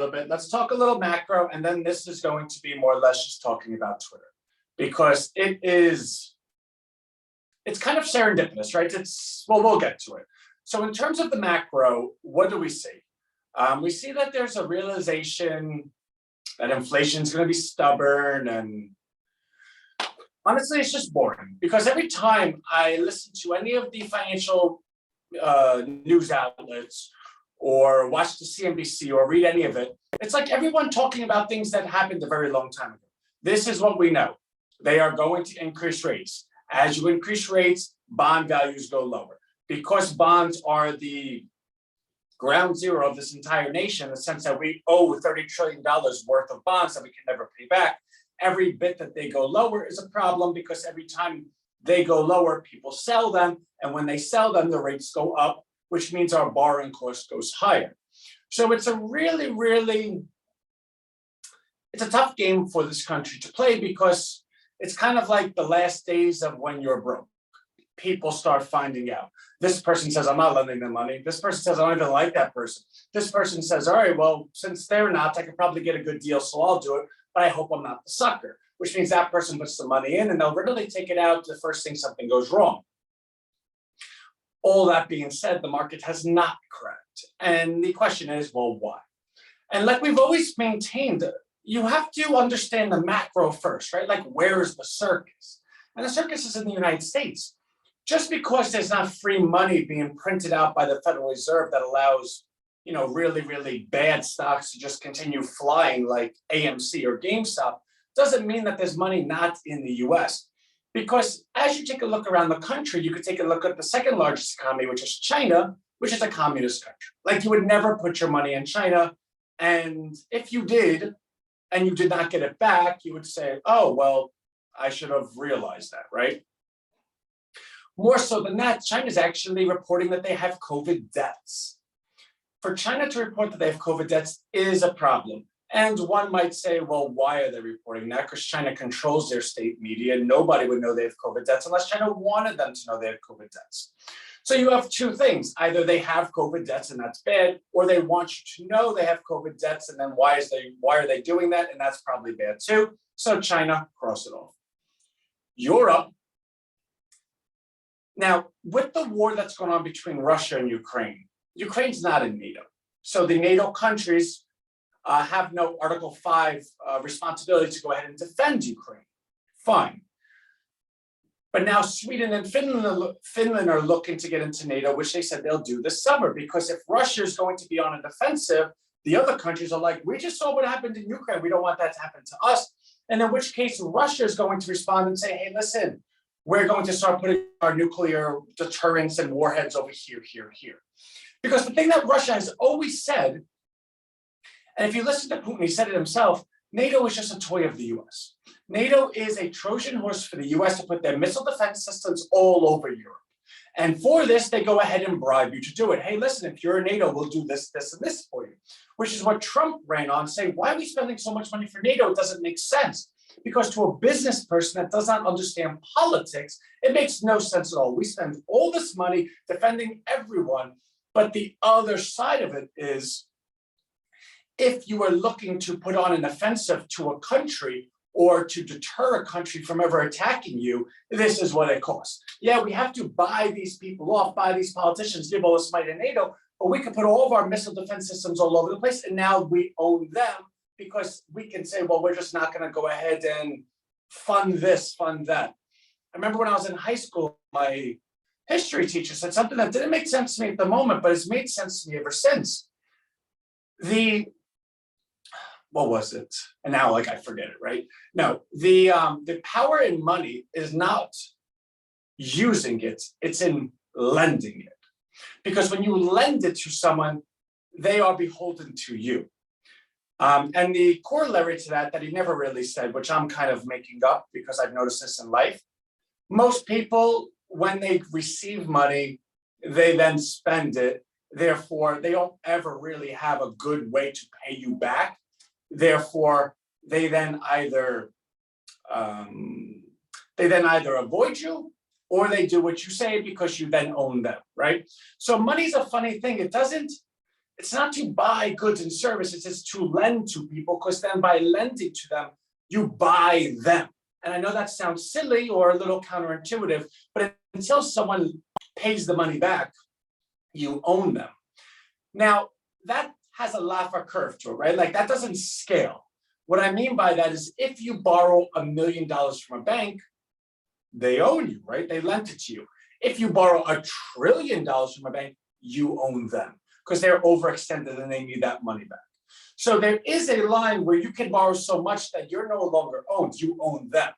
little bit. Let's talk a little macro, and then this is going to be more or less just talking about Twitter, because it's kind of serendipitous, right? We'll get to it. So in terms of the macro, what do we see? We see that there's a realization that inflation is going to be stubborn, and honestly, it's just boring, because every time I listen to any of the financial news outlets or watch the CNBC or read any of it, it's like everyone talking about things that happened a very long time ago. This is what we know. They are going to increase rates. As you increase rates, bond values go lower. Because bonds are the ground zero of this entire nation, in the sense that we owe $30 trillion worth of bonds that we can never pay back. Every bit that they go lower is a problem, because every time they go lower, people sell them. And when they sell them, the rates go up, which means our borrowing cost goes higher. So it's a it's a tough game for this country to play, because it's kind of like the last days of when you're broke. People start finding out. This person says, I'm not lending them money. This person says, I don't even like that person. This person says, all right, well, since they're not, I could probably get a good deal, so I'll do it, but I hope I'm not the sucker, which means that person puts the money in and they'll really take it out the first thing something goes wrong. All that being said, the market has not cracked. And the question is, well, why? And like we've always maintained, you have to understand the macro first, right? Like, where is the circus? And the circus is in the United States. Just because there's not free money being printed out by the Federal Reserve that allows, really bad stocks to just continue flying like AMC or GameStop, doesn't mean that there's money not in the US. Because as you take a look around the country, you could take a look at the second largest economy, which is China, which is a communist country. Like, you would never put your money in China. And if you did, and you did not get it back, you would say, oh, well, I should have realized that, right? More so than that, China's actually reporting that they have COVID deaths. For China to report that they have COVID deaths is a problem. And one might say, well, why are they reporting that? Because China controls their state media. Nobody would know they have COVID deaths unless China wanted them to know they have COVID deaths. So you have two things. Either they have COVID deaths and that's bad, or they want you to know they have COVID deaths, and then why are they doing that? And that's probably bad too. So China, cross it off. Europe. Now, with the war that's going on between Russia and Ukraine, Ukraine's not in NATO. So the NATO countries have no Article 5 responsibility to go ahead and defend Ukraine. Fine. But now Sweden and Finland are looking to get into NATO, which they said they'll do this summer, because if Russia is going to be on a defensive, the other countries are like, we just saw what happened in Ukraine. We don't want that to happen to us. And in which case, Russia is going to respond and say, hey, listen, we're going to start putting our nuclear deterrents and warheads over here, here, here. Because the thing that Russia has always said, and if you listen to Putin, he said it himself, NATO is just a toy of the US. NATO is a Trojan horse for the US to put their missile defense systems all over Europe. And for this, they go ahead and bribe you to do it. Hey, listen, if you're in NATO, we'll do this, this, and this for you. Which is what Trump ran on, saying, why are we spending so much money for NATO? It doesn't make sense. Because to a business person that does not understand politics, it makes no sense at all. We spend all this money defending everyone, but the other side of it is, if you are looking to put on an offensive to a country or to deter a country from ever attacking you, this is what it costs. Yeah, we have to buy these people off, buy these politicians, give all this money to NATO, but we could put all of our missile defense systems all over the place, and now we own them, because we can say, well, we're just not going to go ahead and fund this, fund that. I remember when I was in high school, my history teacher said something that didn't make sense to me at the moment, but it's made sense to me ever since. What was it? And now, I forget it, right? No, the power in money is not using it, it's in lending it. Because when you lend it to someone, they are beholden to you. And the corollary to that he never really said, which I'm kind of making up because I've noticed this in life, most people, when they receive money, they then spend it. Therefore, they don't ever really have a good way to pay you back. Therefore, they then either avoid you, or they do what you say because you then own them, right? So money's a funny thing. It's it's not to buy goods and services, it's to lend to people, because then by lending to them, you buy them. And I know that sounds silly or a little counterintuitive, but until someone pays the money back, you own them. Now, that has a Laffer curve to it, right? Like that doesn't scale. What I mean by that is if you borrow $1 million from a bank, they own you, right? They lent it to you. If you borrow $1 trillion from a bank, you own them because they're overextended and they need that money back. So there is a line where you can borrow so much that you're no longer owned, you own them.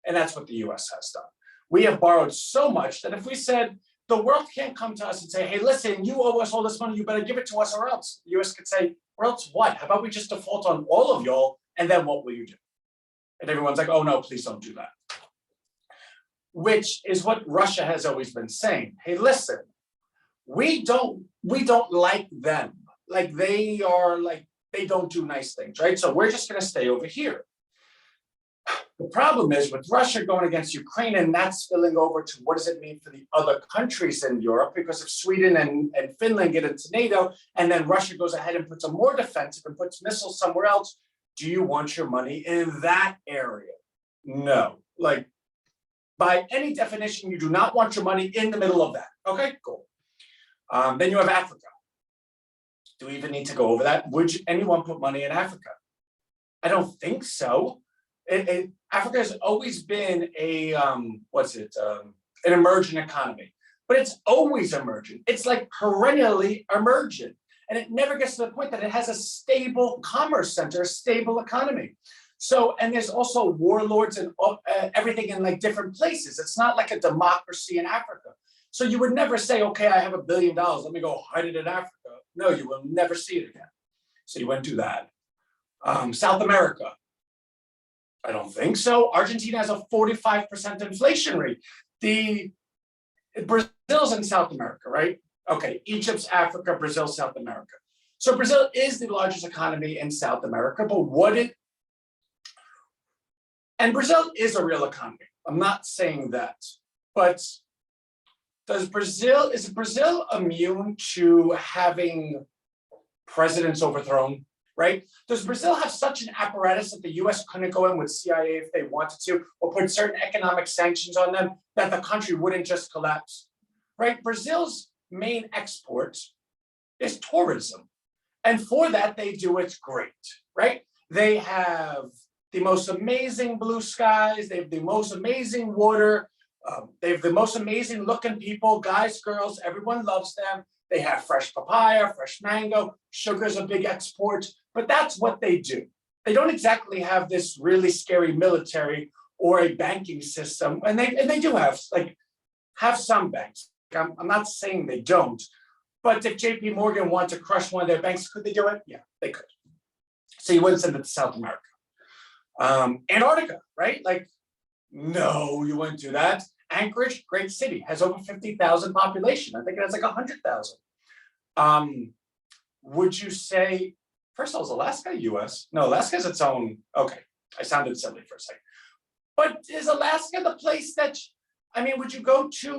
And that's what the US has done. We have borrowed so much that if we said, the world can't come to us and say, hey, listen, you owe us all this money, you better give it to us or else. The US could say, or else what? How about we just default on all of y'all and then what will you do? And everyone's like, oh no, please don't do that. Which is what Russia has always been saying. Hey, listen, we don't like them. Like they don't do nice things, right? So we're just gonna stay over here. The problem is with Russia going against Ukraine, and that's spilling over to what does it mean for the other countries in Europe? Because if Sweden and Finland get into NATO, and then Russia goes ahead and puts a more defensive and puts missiles somewhere else, do you want your money in that area? No. Like, by any definition, you do not want your money in the middle of that. Okay, cool. Then you have Africa. Do we even need to go over that? Would anyone put money in Africa? I don't think so. Africa has always been a, an emerging economy, but it's always emerging. It's like perennially emergent. And it never gets to the point that it has a stable commerce center, a stable economy. So, and there's also warlords and everything in like different places. It's not like a democracy in Africa. So you would never say, okay, I have $1 billion, let me go hide it in Africa. No, you will never see it again. So you wouldn't do that. South America, I don't think so. Argentina has a 45% inflation rate. Brazil's in South America, right? Okay, Egypt's Africa, Brazil, South America. So Brazil is the largest economy in South America, but and Brazil is a real economy. I'm not saying that, but is Brazil immune to having presidents overthrown, right? Does Brazil have such an apparatus that the US couldn't go in with CIA if they wanted to, or put certain economic sanctions on them that the country wouldn't just collapse, right? Brazil's main export is tourism. And for that, they do it great, right? They have the most amazing blue skies. They have the most amazing water. They have the most amazing looking people, guys, girls, everyone loves them. They have fresh papaya, fresh mango, sugar's a big export, but that's what they do. They don't exactly have this really scary military or a banking system. And they do have some banks. I'm not saying they don't, but if JP Morgan wanted to crush one of their banks, could they do it? Yeah, they could. So you wouldn't send it to South America. Antarctica, right? Like, no, you wouldn't do that. Anchorage, great city, has over 50,000 population. I think it has like 100,000. Would you say, first of all, is Alaska US? No, Alaska has its own, okay, I sounded silly for a second. But is Alaska the place that, I mean, would you go to,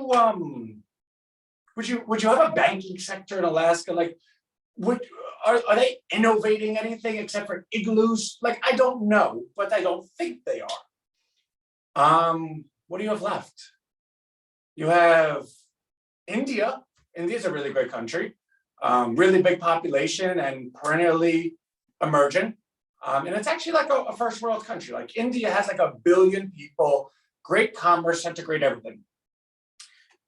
would you have a banking sector in Alaska? Like, are they innovating anything except for igloos? Like, I don't know, but I don't think they are. What do you have left? You have India. India's a really great country, really big population and perennially emerging. And it's actually like a first world country. Like India has like 1 billion people, great commerce center, great everything.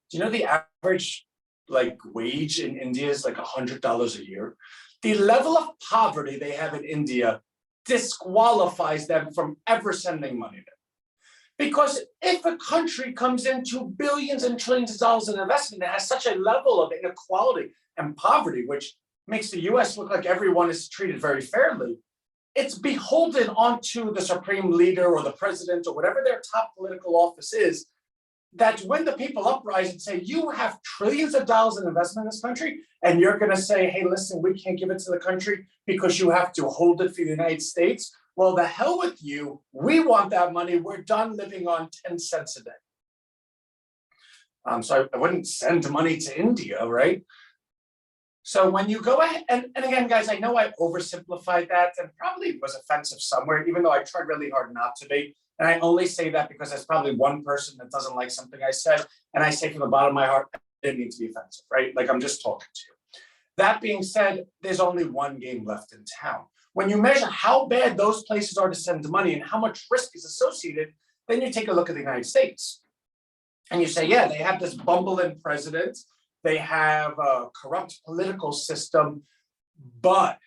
Do you know the average like wage in India is like $100 a year? The level of poverty they have in India disqualifies them from ever sending money there. Because if a country comes into billions and trillions of dollars in investment that has such a level of inequality and poverty, which makes the US look like everyone is treated very fairly, it's beholden onto the supreme leader or the president or whatever their top political office is, that when the people uprise and say, you have trillions of dollars in investment in this country, and you're gonna say, hey, listen, we can't give it to the country because you have to hold it for the United States. Well, the hell with you. We want that money. We're done living on 10 cents a day. So I wouldn't send money to India, right? So when you go ahead, and again, guys, I know I oversimplified that and probably was offensive somewhere, even though I tried really hard not to be. And I only say that because there's probably one person that doesn't like something I said. And I say from the bottom of my heart, I didn't mean to be offensive, right? Like I'm just talking to you. That being said, there's only one game left in town. When you measure how bad those places are to send money and how much risk is associated, then you take a look at the United States. And you say, yeah, they have this bumbling president. They have a corrupt political system, but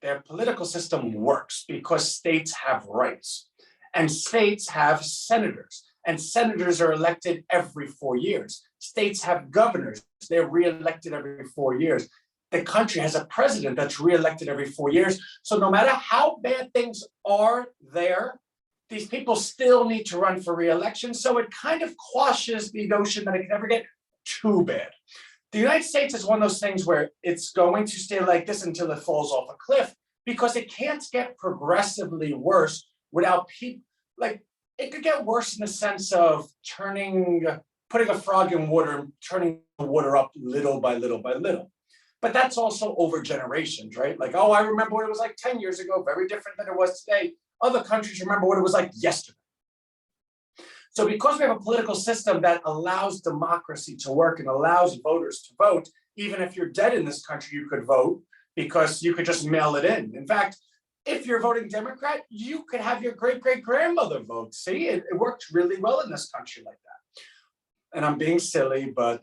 their political system works because states have rights and states have senators and senators are elected every 4 years. States have governors, they're reelected every 4 years. The country has a president that's reelected every 4 years. So no matter how bad things are there, these people still need to run for reelection. So it kind of quashes the notion that it can never get too bad. The United States is one of those things where it's going to stay like this until it falls off a cliff because it can't get progressively worse without people, like it could get worse in the sense of putting a frog in water and turning the water up little by little by little. But that's also over generations, right? Like, oh, I remember what it was like 10 years ago, very different than it was today. Other countries remember what it was like yesterday. So because we have a political system that allows democracy to work and allows voters to vote, even if you're dead in this country, you could vote because you could just mail it in. In fact, if you're voting Democrat, you could have your great-great-grandmother vote. See, it worked really well in this country like that. And I'm being silly, but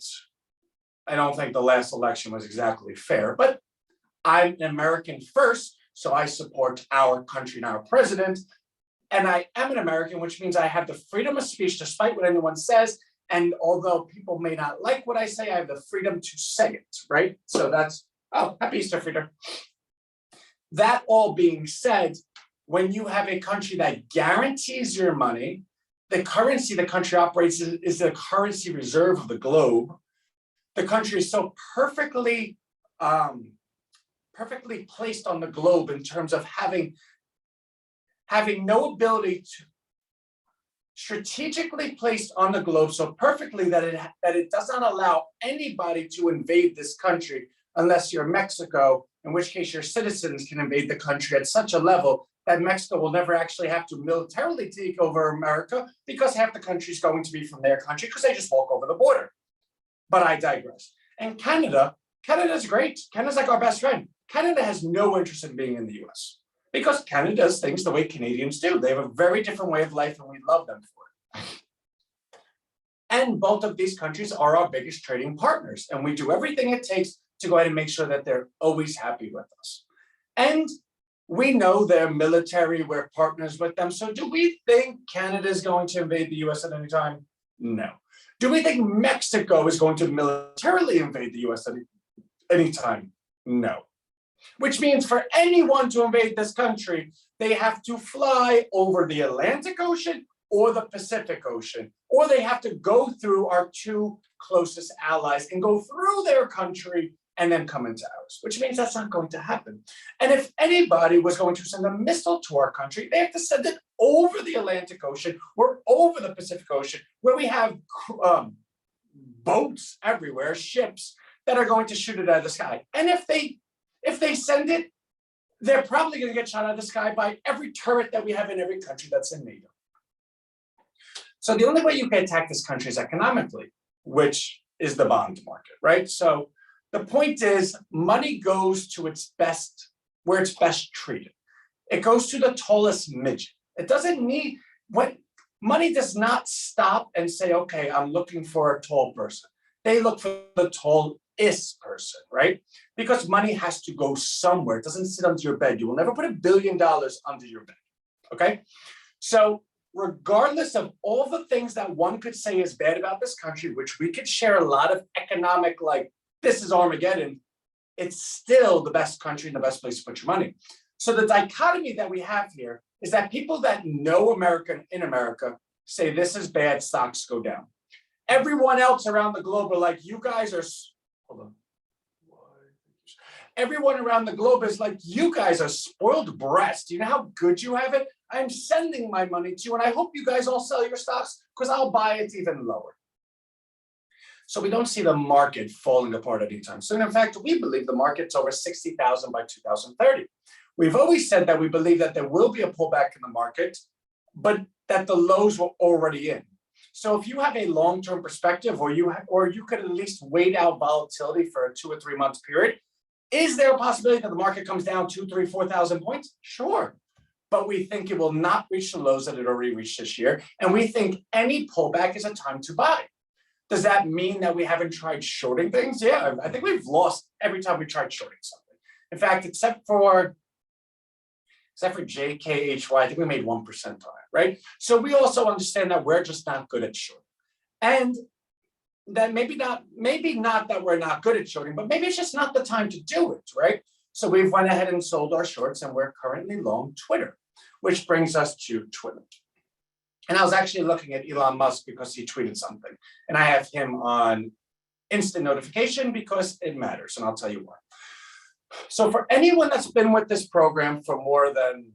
I don't think the last election was exactly fair. But I'm an American first, so I support our country and our president. And I am an American, which means I have the freedom of speech despite what anyone says. And although people may not like what I say, I have the freedom to say it, right? So that's, oh, happy Easter, Frida. That all being said, when you have a country that guarantees your money, the currency the country operates is the currency reserve of the globe. The country is so perfectly placed on the globe in terms of having no ability to strategically placed on the globe so perfectly that it does not allow anybody to invade this country unless you're Mexico, in which case your citizens can invade the country at such a level that Mexico will never actually have to militarily take over America because half the country is going to be from their country because they just walk over the border. But I digress. And Canada's great. Canada's like our best friend. Canada has no interest in being in the US because Canada does things the way Canadians do. They have a very different way of life and we love them for it. And both of these countries are our biggest trading partners. And we do everything it takes to go ahead and make sure that they're always happy with us. And we know their military, we're partners with them. So do we think Canada is going to invade the US at any time? No. Do we think Mexico is going to militarily invade the US at any time? No. Which means for anyone to invade this country, they have to fly over the Atlantic Ocean or the Pacific Ocean, or they have to go through our two closest allies and go through their country and then come into ours, which means that's not going to happen. And if anybody was going to send a missile to our country, they have to send it over the Atlantic Ocean or over the Pacific Ocean, where we have boats everywhere, ships that are going to shoot it out of the sky. And if they send it, they're probably going to get shot out of the sky by every turret that we have in every country that's in NATO. So the only way you can attack this country is economically, which is the bond market, right? So the point is money goes to its best, where it's best treated. It goes to the tallest midget. It doesn't need, money does not stop and say, okay, I'm looking for a tall person. They look for the tallest person, right? Because money has to go somewhere. It doesn't sit under your bed. You will never put $1 billion under your bed, okay? So regardless of all the things that one could say is bad about this country, which we could share a lot of economic, like, this is Armageddon, it's still the best country and the best place to put your money. So the dichotomy that we have here is that people that know America in America say this is bad, stocks go down. Everyone else around the globe are like, you guys are, hold on. Everyone around the globe is like, you guys are spoiled brats. Do you know how good you have it? I'm sending my money to you and I hope you guys all sell your stocks because I'll buy it even lower. So we don't see the market falling apart anytime soon. In fact, we believe the market's over 60,000 by 2030. We've always said that we believe that there will be a pullback in the market, but that the lows were already in. So if you have a long-term perspective, or you could at least wait out volatility for a 2 or 3 month period, is there a possibility that the market comes down 2, 3, 4,000 points? Sure. But we think it will not reach the lows that it already reached this year. And we think any pullback is a time to buy. Does that mean that we haven't tried shorting things? Yeah, I think we've lost every time we tried shorting something. In fact, except for JKHY, I think we made 1% on it, right? So we also understand that we're just not good at shorting. And that maybe not that we're not good at shorting, but maybe it's just not the time to do it, right? So we've went ahead and sold our shorts, and we're currently long Twitter, which brings us to Twitter. And I was actually looking at Elon Musk because he tweeted something, and I have him on instant notification because it matters, and I'll tell you why. So for anyone that's been with this program for more than,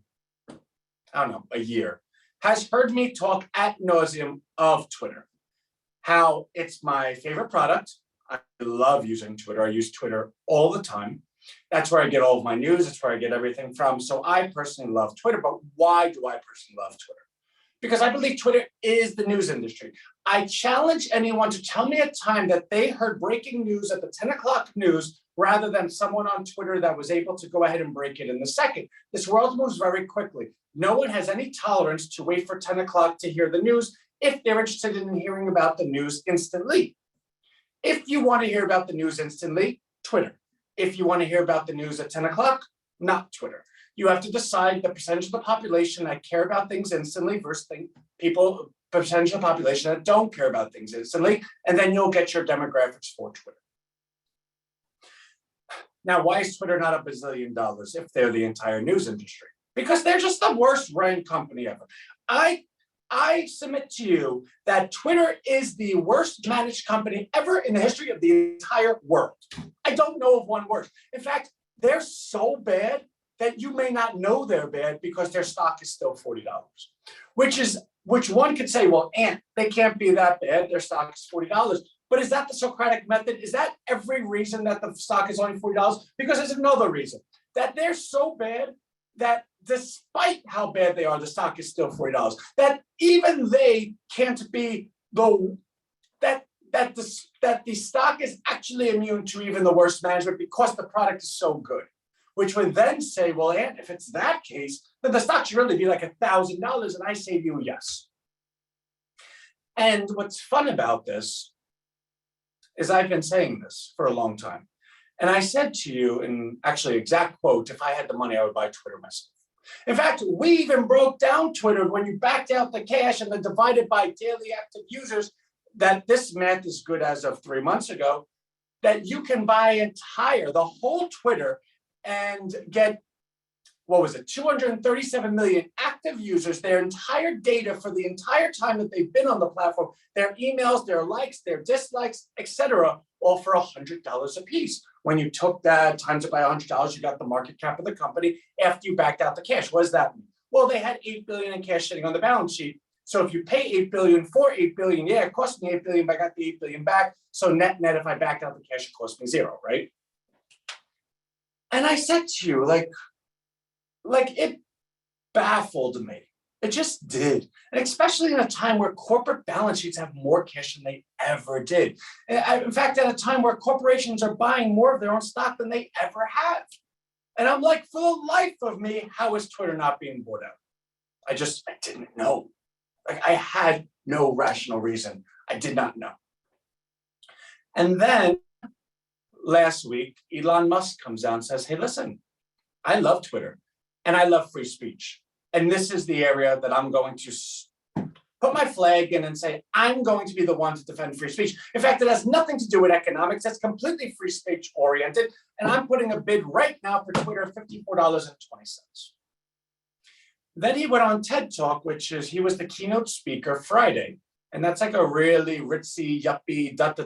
I don't know, a year, has heard me talk ad nauseum of Twitter, how it's my favorite product. I love using Twitter. I use Twitter all the time. That's where I get all of my news. It's where I get everything from. So I personally love Twitter. But why do I personally love Twitter? Because I believe Twitter is the news industry. I challenge anyone to tell me a time that they heard breaking news at the 10 o'clock news rather than someone on Twitter that was able to go ahead and break it in the second. This world moves very quickly. No one has any tolerance to wait for 10 o'clock to hear the news if they're interested in hearing about the news instantly. If you want to hear about the news instantly, Twitter. If you want to hear about the news at 10 o'clock, not Twitter. You have to decide the percentage of the population that care about things instantly versus percentage of the population that don't care about things instantly, and then you'll get your demographics for Twitter. Now, why is Twitter not $1 billion if they're the entire news industry? Because they're just the worst ran company ever. I submit to you that Twitter is the worst managed company ever in the history of the entire world. I don't know of one worse. In fact, they're so bad that you may not know they're bad because their stock is still $40, which one could say, well, Ant, they can't be that bad. Their stock is $40. But is that the Socratic method? Is that every reason that the stock is only $40? Because there's another reason, that they're so bad that despite how bad they are, the stock is still $40. That even they can't be that the stock is actually immune to even the worst management because the product is so good. Which would then say, well, Ant, if it's that case, then the stock should really be like $1,000. And I say to you, yes. And what's fun about this is I've been saying this for a long time. And I said to you, in actually exact quote, if I had the money, I would buy Twitter myself. In fact, we even broke down Twitter when you backed out the cash and then divided by daily active users, that this math is good as of 3 months ago, that you can buy the whole Twitter and get, 237 million active users, their entire data for the entire time that they've been on the platform, their emails, their likes, their dislikes, etc., all for $100 a piece. When you took that, times it by $100, you got the market cap of the company after you backed out the cash. What does that mean? Well, they had $8 billion in cash sitting on the balance sheet. So if you pay $8 billion for $8 billion, yeah, it cost me $8 billion, but I got the $8 billion back. So net, if I backed out the cash, it cost me zero, right? And I said to you, like it baffled me. It just did. And especially in a time where corporate balance sheets have more cash than they ever did. In fact, at a time where corporations are buying more of their own stock than they ever have. And I'm like, for the life of me, how is Twitter not being bought out? I didn't know. Like, I had no rational reason. I did not know. And then last week, Elon Musk comes out and says, hey, listen, I love Twitter and I love free speech. And this is the area that I'm going to put my flag in and say, I'm going to be the one to defend free speech. In fact, it has nothing to do with economics. That's completely free speech oriented. And I'm putting a bid right now for Twitter, $54.20. Then he went on TED Talk, he was the keynote speaker Friday. And that's like a really ritzy, yuppie, type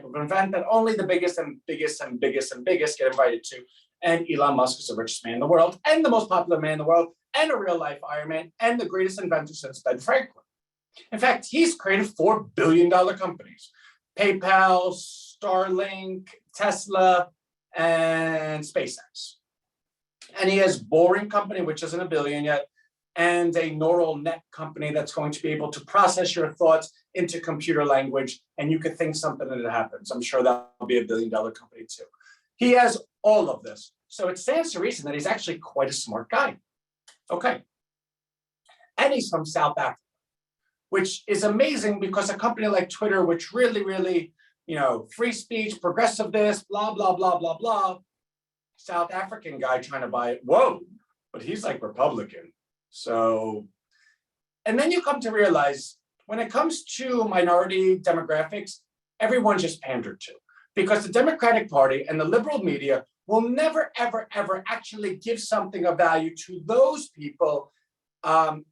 of event that only the biggest and biggest and biggest and biggest get invited to. And Elon Musk is the richest man in the world and the most popular man in the world and a real life Iron Man and the greatest inventor since Ben Franklin. In fact, he's created $4 billion companies. PayPal, Starlink, Tesla, and SpaceX. And he has Boring Company, which isn't a billion yet, and a neural net company that's going to be able to process your thoughts into computer language, and you could think something and it happens. I'm sure that'll be $1 billion company too. He has all of this. So it stands to reason that he's actually quite a smart guy. Okay. And he's from South Africa, which is amazing because a company like Twitter, which really, free speech, progressive this, blah, blah, blah, blah, blah. South African guy trying to buy it. Whoa, but he's like Republican. So, and then you come to realize when it comes to minority demographics, everyone just pandered to, because the Democratic Party and the liberal media will never, ever, ever actually give something of value to those people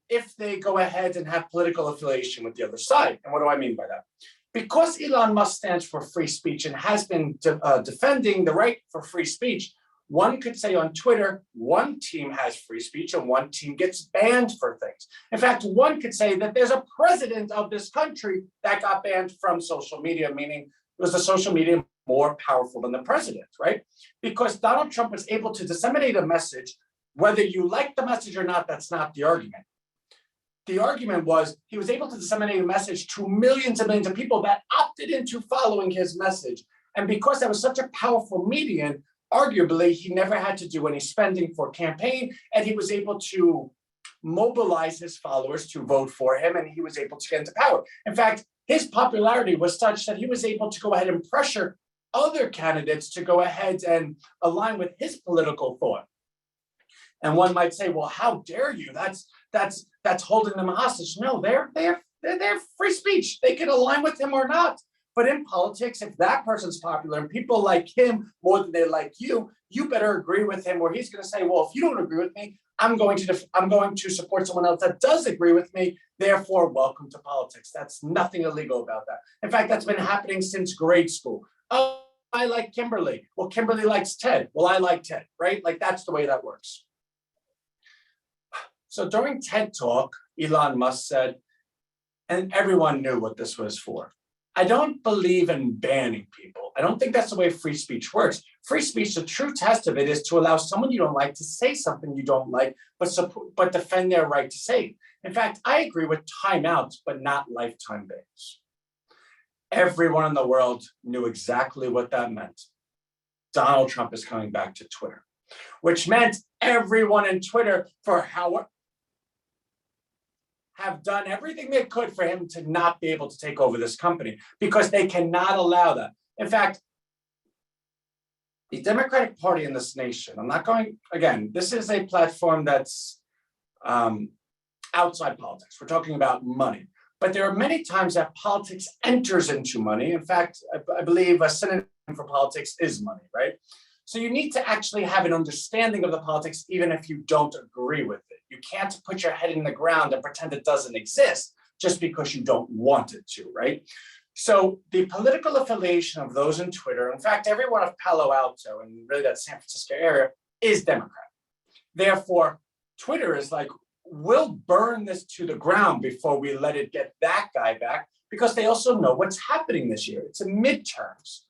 if they go ahead and have political affiliation with the other side. And what do I mean by that? Because Elon Musk stands for free speech and has been defending the right for free speech, one could say on Twitter, one team has free speech and one team gets banned for things. In fact, one could say that there's a president of this country that got banned from social media, meaning was the social media more powerful than the president, right? Because Donald Trump was able to disseminate a message. Whether you like the message or not, that's not the argument. The argument was he was able to disseminate a message to millions and millions of people that opted into following his message. And because that was such a powerful medium, arguably, he never had to do any spending for campaign, and he was able to mobilize his followers to vote for him, and he was able to get into power. In fact, his popularity was such that he was able to go ahead and pressure other candidates to go ahead and align with his political thought. And one might say, well, how dare you? That's holding them hostage. No, they're free speech. They can align with him or not. But in politics, if that person's popular and people like him more than they like you, you better agree with him, or he's going to say, well, if you don't agree with me, I'm going to support someone else that does agree with me. Therefore, welcome to politics. That's nothing illegal about that. In fact, that's been happening since grade school. Oh, I like Kimberly. Well, Kimberly likes Ted. Well, I like Ted, right? Like that's the way that works. So during TED Talk, Elon Musk said, and everyone knew what this was for, I don't believe in banning people. I don't think that's the way free speech works. Free speech, the true test of it is to allow someone you don't like to say something you don't like, but defend their right to say it. In fact, I agree with timeouts, but not lifetime bans. Everyone in the world knew exactly what that meant. Donald Trump is coming back to Twitter, which meant everyone in Twitter have done everything they could for him to not be able to take over this company because they cannot allow that. In fact, the Democratic Party in this nation, this is a platform that's outside politics. We're talking about money. But there are many times that politics enters into money. In fact, I believe a synonym for politics is money, right? So you need to actually have an understanding of the politics, even if you don't agree with it. You can't put your head in the ground and pretend it doesn't exist just because you don't want it to, right? So the political affiliation of those in Twitter, in fact, everyone of Palo Alto and really that San Francisco area is Democrat. Therefore, Twitter is like, we'll burn this to the ground before we let it get that guy back, because they also know what's happening this year. It's a midterms,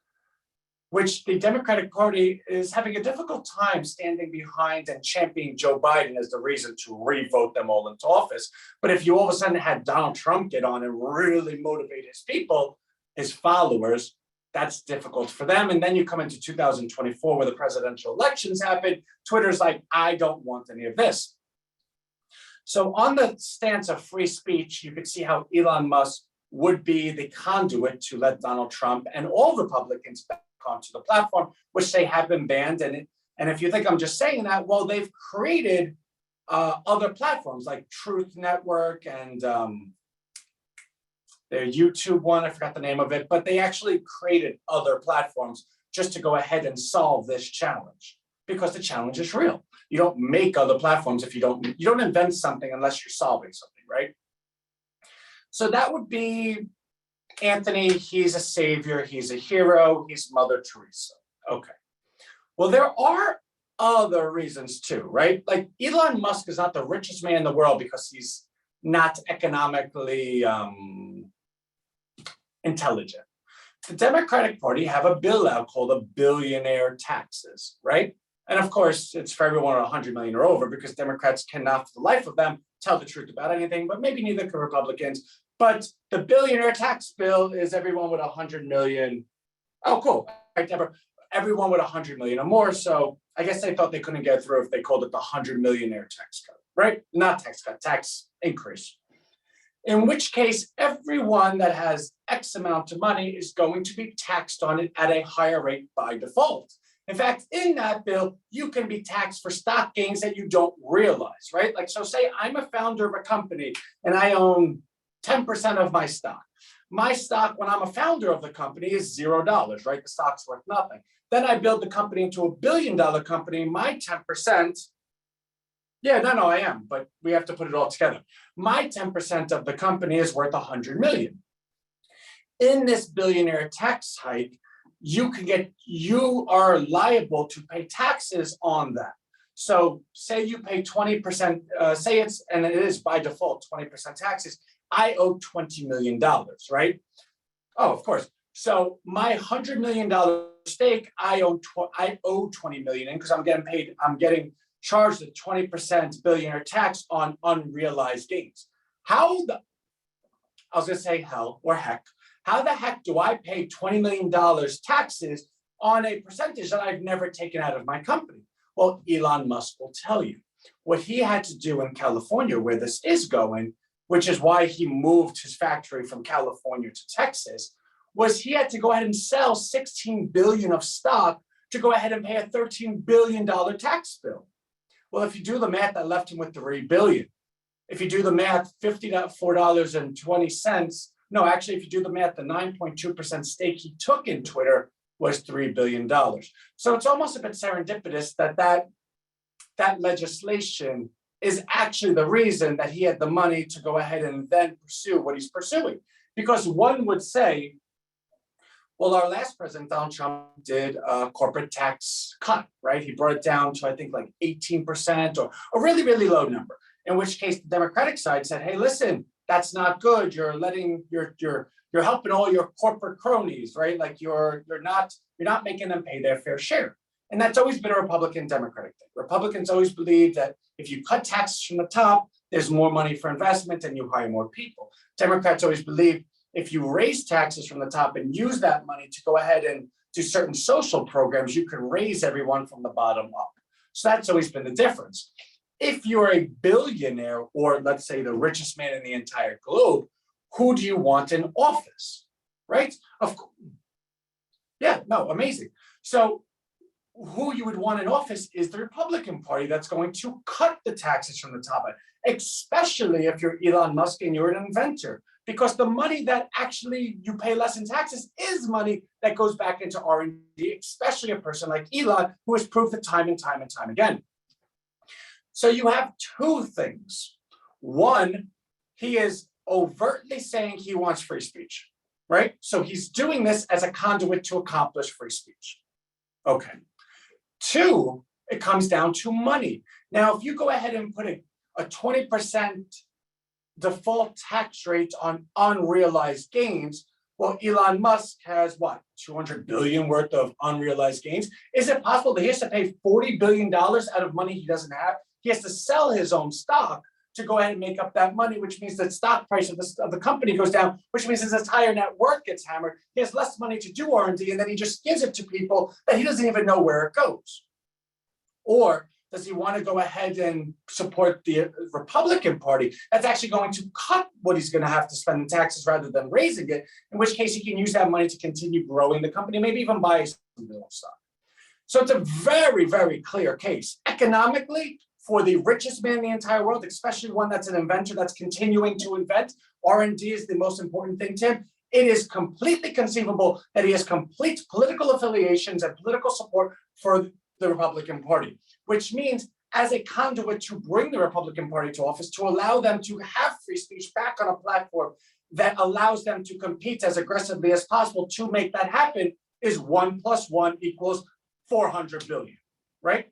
which the Democratic Party is having a difficult time standing behind and championing Joe Biden as the reason to re-vote them all into office. But if you all of a sudden had Donald Trump get on and really motivate his people, his followers, that's difficult for them. And then you come into 2024 where the presidential elections happen. Twitter's like, I don't want any of this. So on the stance of free speech, you could see how Elon Musk would be the conduit to let Donald Trump and all Republicans back onto the platform, which they have been banned. And if you think I'm just saying that, well, they've created other platforms like Truth Network and their YouTube one, I forgot the name of it, but they actually created other platforms just to go ahead and solve this challenge, because the challenge is real. You don't make other platforms if you don't invent something unless you're solving something, right? So that would be Anthony. He's a savior. He's a hero. He's Mother Teresa. Okay. Well, there are other reasons too, right? Like Elon Musk is not the richest man in the world because he's not economically intelligent. the Democratic Party have a bill out called a billionaire taxes, right? And of course, it's for everyone 100 million or over because Democrats cannot, for the life of them, tell the truth about anything, but maybe neither can Republicans. But the billionaire tax bill is everyone with 100 million. Oh, cool. Right, everyone with 100 million or more. So I guess they thought they couldn't get through if they called it the 100 millionaire tax cut, right? Not tax cut, tax increase. In which case, everyone that has X amount of money is going to be taxed on it at a higher rate by default. In fact, in that bill, you can be taxed for stock gains that you don't realize, right? Like, so say I'm a founder of a company and I own 10% of my stock. My stock, when I'm a founder of the company, is $0, right? The stock's worth nothing. Then I build the company into $1 billion company. My 10%, yeah, no, I am, but we have to put it all together. My 10% of the company is worth 100 million. In this billionaire tax hike, you are liable to pay taxes on that. So say you pay 20%, and it is by default 20% taxes. I owe $20 million, right? Oh, of course. So my $100 million stake, I owe $20 million because I'm getting charged a 20% billionaire tax on unrealized gains. I was gonna say hell or heck, how the heck do I pay $20 million taxes on a percentage that I've never taken out of my company? Well, Elon Musk will tell you. What he had to do in California, where this is going, which is why he moved his factory from California to Texas, was he had to go ahead and sell 16 billion of stock to go ahead and pay a $13 billion tax bill. Well, if you do the math, that left him with $3 billion. If you do the math, $54.20. No, actually, if you do the math, the 9.2% stake he took in Twitter was $3 billion. So it's almost a bit serendipitous that legislation is actually the reason that he had the money to go ahead and then pursue what he's pursuing. Because one would say, well, our last president, Donald Trump, did a corporate tax cut, right? He brought it down to, I think, like 18% or a really, really low number. In which case, the Democratic side said, "Hey, listen, that's not good. You're helping all your corporate cronies, right? Like you're not making them pay their fair share." And that's always been a Republican Democratic thing. Republicans always believe that if you cut taxes from the top, there's more money for investment and you hire more people. Democrats always believe if you raise taxes from the top and use that money to go ahead and do certain social programs, you can raise everyone from the bottom up. So that's always been the difference. If you're a billionaire, or let's say the richest man in the entire globe, who do you want in office, right? Amazing. So who you would want in office is the Republican Party that's going to cut the taxes from the top, especially if you're Elon Musk and you're an inventor, because the money that actually you pay less in taxes is money that goes back into R&D, especially a person like Elon, who has proved it time and time and time again. So you have two things. One, he is overtly saying he wants free speech, right? So he's doing this as a conduit to accomplish free speech. Okay. Two, it comes down to money. Now, if you go ahead and put a 20% default tax rate on unrealized gains, well, Elon Musk has what, 200 billion worth of unrealized gains? Is it possible that he has to pay $40 billion out of money he doesn't have? He has to sell his own stock to go ahead and make up that money, which means that stock price of the company goes down, which means his entire net worth gets hammered. He has less money to do R&D, and then he just gives it to people that he doesn't even know where it goes. Or does he want to go ahead and support the Republican Party that's actually going to cut what he's going to have to spend in taxes rather than raising it, in which case he can use that money to continue growing the company, maybe even buy some stock. So it's a very, very clear case. Economically, for the richest man in the entire world, especially one that's an inventor that's continuing to invent, R&D is the most important thing to him. It is completely conceivable that he has complete political affiliations and political support for the Republican Party, which means as a conduit to bring the Republican Party to office, to allow them to have free speech back on a platform that allows them to compete as aggressively as possible to make that happen, is 1 + 1 = 400 billion, right?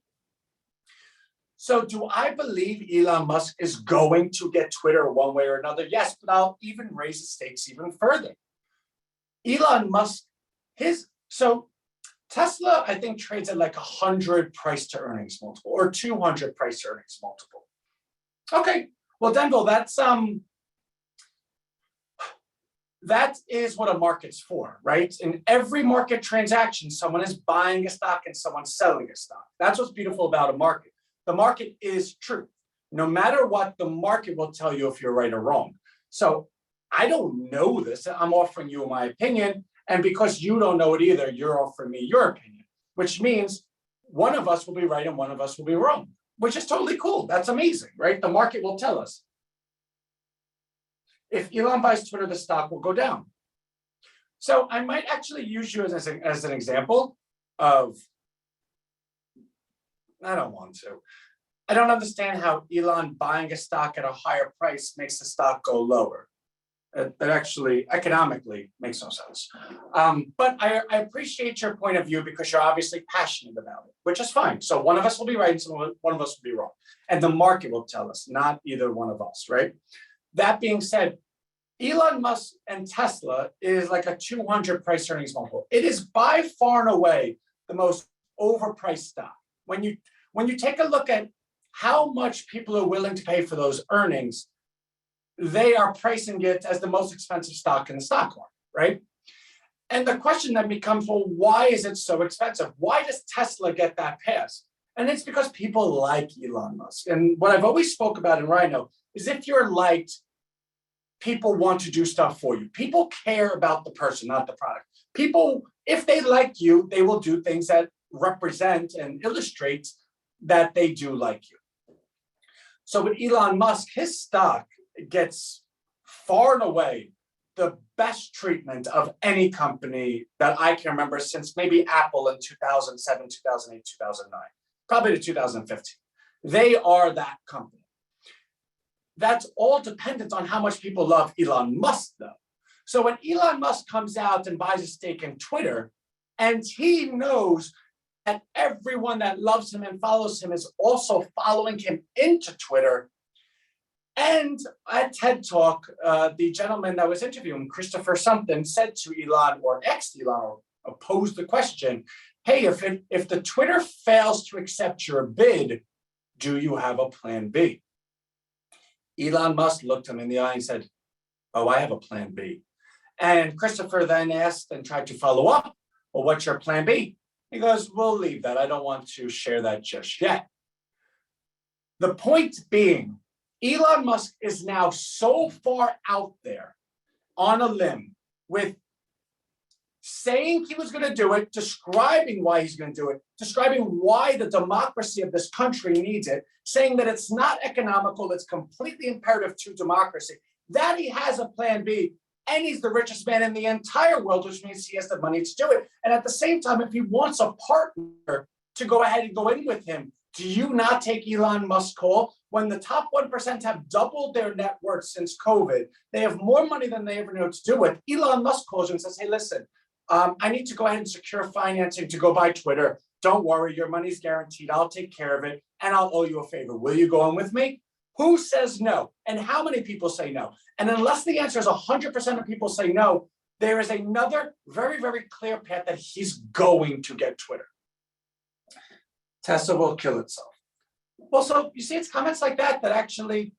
So do I believe Elon Musk is going to get Twitter one way or another? Yes, but I'll even raise the stakes even further. Elon Musk So Tesla, I think, trades at like 100 price to earnings multiple or 200 price to earnings multiple. Okay, well, Denville, that is what a market's for, right? In every market transaction, someone is buying a stock and someone's selling a stock. That's what's beautiful about a market. The market is truth. No matter what, the market will tell you if you're right or wrong. So I don't know this. I'm offering you my opinion. And because you don't know it either, you're offering me your opinion, which means one of us will be right and one of us will be wrong, which is totally cool. That's amazing, right? The market will tell us. If Elon buys Twitter, the stock will go down. So I might actually use you as an example of, I don't want to. I don't understand how Elon buying a stock at a higher price makes the stock go lower. That actually economically makes no sense. But I appreciate your point of view because you're obviously passionate about it, which is fine. So one of us will be right and one of us will be wrong. And the market will tell us, not either one of us, right? That being said, Elon Musk and Tesla is like a 200 price earnings multiple. It is by far and away the most overpriced stock. When you take a look at how much people are willing to pay for those earnings, they are pricing it as the most expensive stock in the stock market, right? And the question then becomes, well, why is it so expensive? Why does Tesla get that pass? And it's because people like Elon Musk. And what I've always spoke about in Rhino is if you're liked, people want to do stuff for you. People care about the person, not the product. People, if they like you, they will do things that represent and illustrate that they do like you. So with Elon Musk, his stock gets far and away the best treatment of any company that I can remember since maybe Apple in 2007, 2008, 2009, probably to 2015. They are that company. That's all dependent on how much people love Elon Musk, though. So when Elon Musk comes out and buys a stake in Twitter, and he knows that everyone that loves him and follows him is also following him into Twitter. And at TED Talk, the gentleman that was interviewing, Christopher something, said to Elon or asked Elon or posed the question, hey, if the Twitter fails to accept your bid, do you have a plan B? Elon Musk looked him in the eye and said, oh, I have a plan B. And Christopher then asked and tried to follow up, well, what's your plan B? He goes, we'll leave that. I don't want to share that just yet. The point being, Elon Musk is now so far out there on a limb with saying he was going to do it, describing why he's going to do it, describing why the democracy of this country needs it, saying that it's not economical, it's completely imperative to democracy, that he has a plan B, and he's the richest man in the entire world, which means he has the money to do it. And at the same time, if he wants a partner to go ahead and go in with him, do you not take Elon Musk's call? When the top 1% have doubled their net worth since COVID, they have more money than they ever knew what to do with. Elon Musk calls you and says, hey, listen, I need to go ahead and secure financing to go buy Twitter. Don't worry, your money's guaranteed. I'll take care of it, and I'll owe you a favor. Will you go in with me? Who says no? And how many people say no? And unless the answer is 100% of people say no, there is another very, very clear path that he's going to get Twitter. Tesla will kill itself. Well, so you see, it's comments like that that actually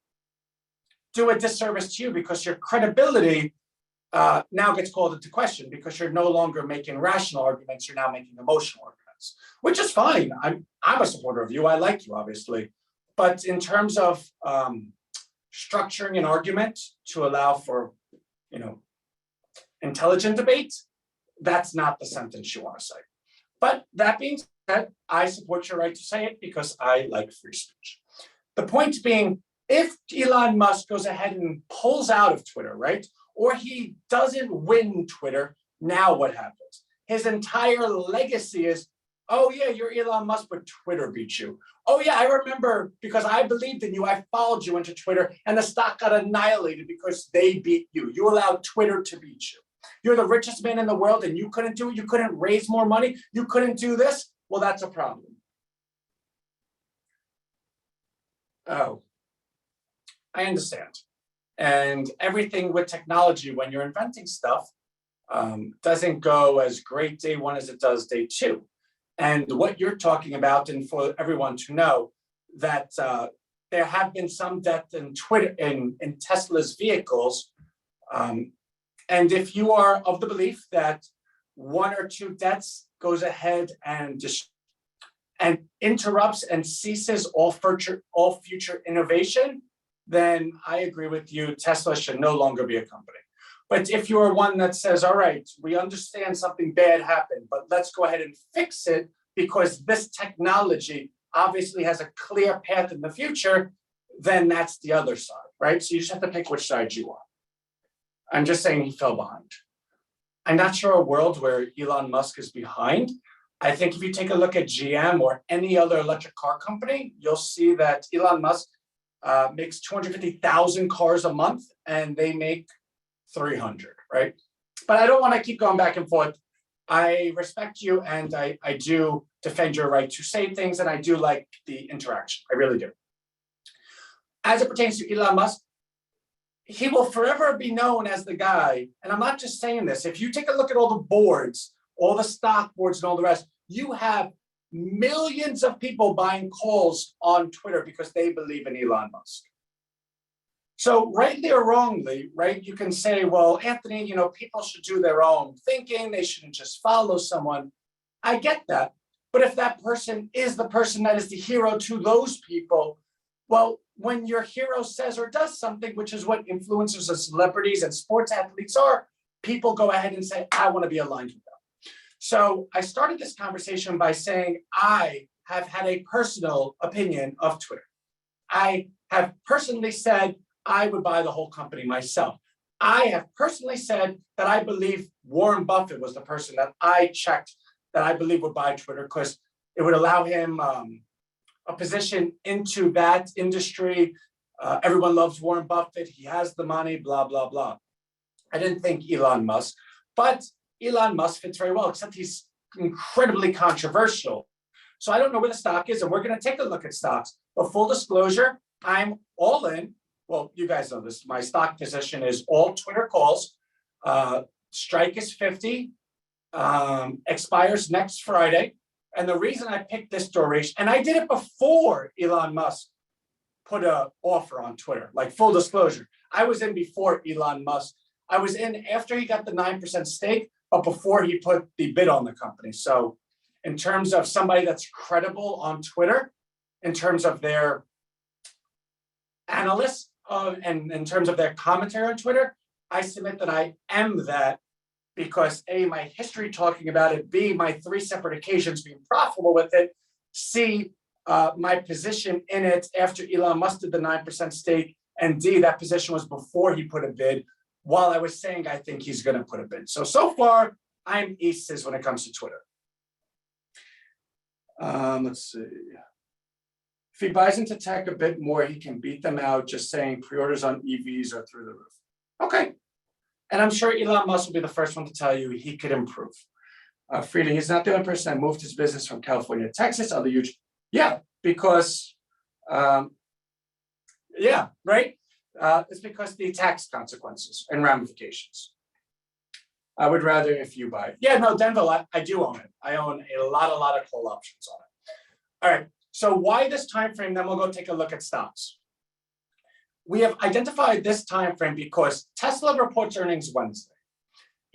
do a disservice to you because your credibility now gets called into question because you're no longer making rational arguments, you're now making emotional arguments, which is fine. I'm a supporter of you. I like you, obviously. But in terms of structuring an argument to allow for, intelligent debate, that's not the sentence you want to say. But that being said, I support your right to say it because I like free speech. The point being, if Elon Musk goes ahead and pulls out of Twitter, right? Or he doesn't win Twitter, now what happens? His entire legacy is, oh yeah, you're Elon Musk, but Twitter beat you. Oh yeah, I remember because I believed in you, I followed you into Twitter and the stock got annihilated because they beat you. You allowed Twitter to beat you. You're the richest man in the world and you couldn't do it. You couldn't raise more money. You couldn't do this. Well, that's a problem. Oh, I understand. And everything with technology, when you're inventing stuff, doesn't go as great day one as it does day two. And what you're talking about, and for everyone to know, that there have been some deaths in in Tesla's vehicles. And if you are of the belief that one or two deaths goes ahead and interrupts and ceases all future innovation, then I agree with you. Tesla should no longer be a company. But if you are one that says, all right, we understand something bad happened, but let's go ahead and fix it because this technology obviously has a clear path in the future, then that's the other side, right? So you just have to pick which side you are. I'm just saying he fell behind. I'm not sure a world where Elon Musk is behind. I think if you take a look at GM or any other electric car company, you'll see that Elon Musk makes 250,000 cars a month and they make 300, right? But I don't want to keep going back and forth. I respect you and I do defend your right to say things, and I do like the interaction. I really do. As it pertains to Elon Musk, he will forever be known as the guy, and I'm not just saying this. If you take a look at all the boards, all the stock boards and all the rest, you have millions of people buying calls on Twitter because they believe in Elon Musk. So rightly or wrongly, right, you can say, well, Anthony, people should do their own thinking. They shouldn't just follow someone. I get that. But if that person is the person that is the hero to those people, well, when your hero says or does something, which is what influencers and celebrities and sports athletes are, people go ahead and say, I want to be aligned with them. So I started this conversation by saying I have had a personal opinion of Twitter. I have personally said I would buy the whole company myself. I have personally said that I believe Warren Buffett was the person that I checked that I believe would buy Twitter because it would allow him a position into that industry. Everyone loves Warren Buffett. He has the money, blah, blah, blah. I didn't think Elon Musk, but Elon Musk fits very well, except he's incredibly controversial. So I don't know where the stock is, and we're going to take a look at stocks. But full disclosure, I'm all in. Well, you guys know this. My stock position is all Twitter calls. Strike is 50, expires next Friday. And the reason I picked this duration, and I did it before Elon Musk put an offer on Twitter, like full disclosure. I was in before Elon Musk. I was in after he got the 9% stake, but before he put the bid on the company. So in terms of somebody that's credible on Twitter, in terms of their analysts, and in terms of their commentary on Twitter, I submit that I am that because A, my history talking about it, B, my 3 separate occasions being profitable with it, C, my position in it after Elon Musk did the 9% stake, and D, that position was before he put a bid, while I was saying I think he's going to put a bid. So far, I'm aces when it comes to Twitter. Let's see. If he buys into tech a bit more, he can beat them out just saying pre-orders on EVs are through the roof. Okay. And I'm sure Elon Musk will be the first one to tell you he could improve. Frida, he's not the only person that moved his business from California to Texas. Other huge, yeah, because, yeah, right? It's because the tax consequences and ramifications. I would rather if you buy it. Yeah, no, Denville, I do own it. I own a lot of call options on it. All right. So why this time frame? Then we'll go take a look at stocks. We have identified this time frame because Tesla reports earnings Wednesday.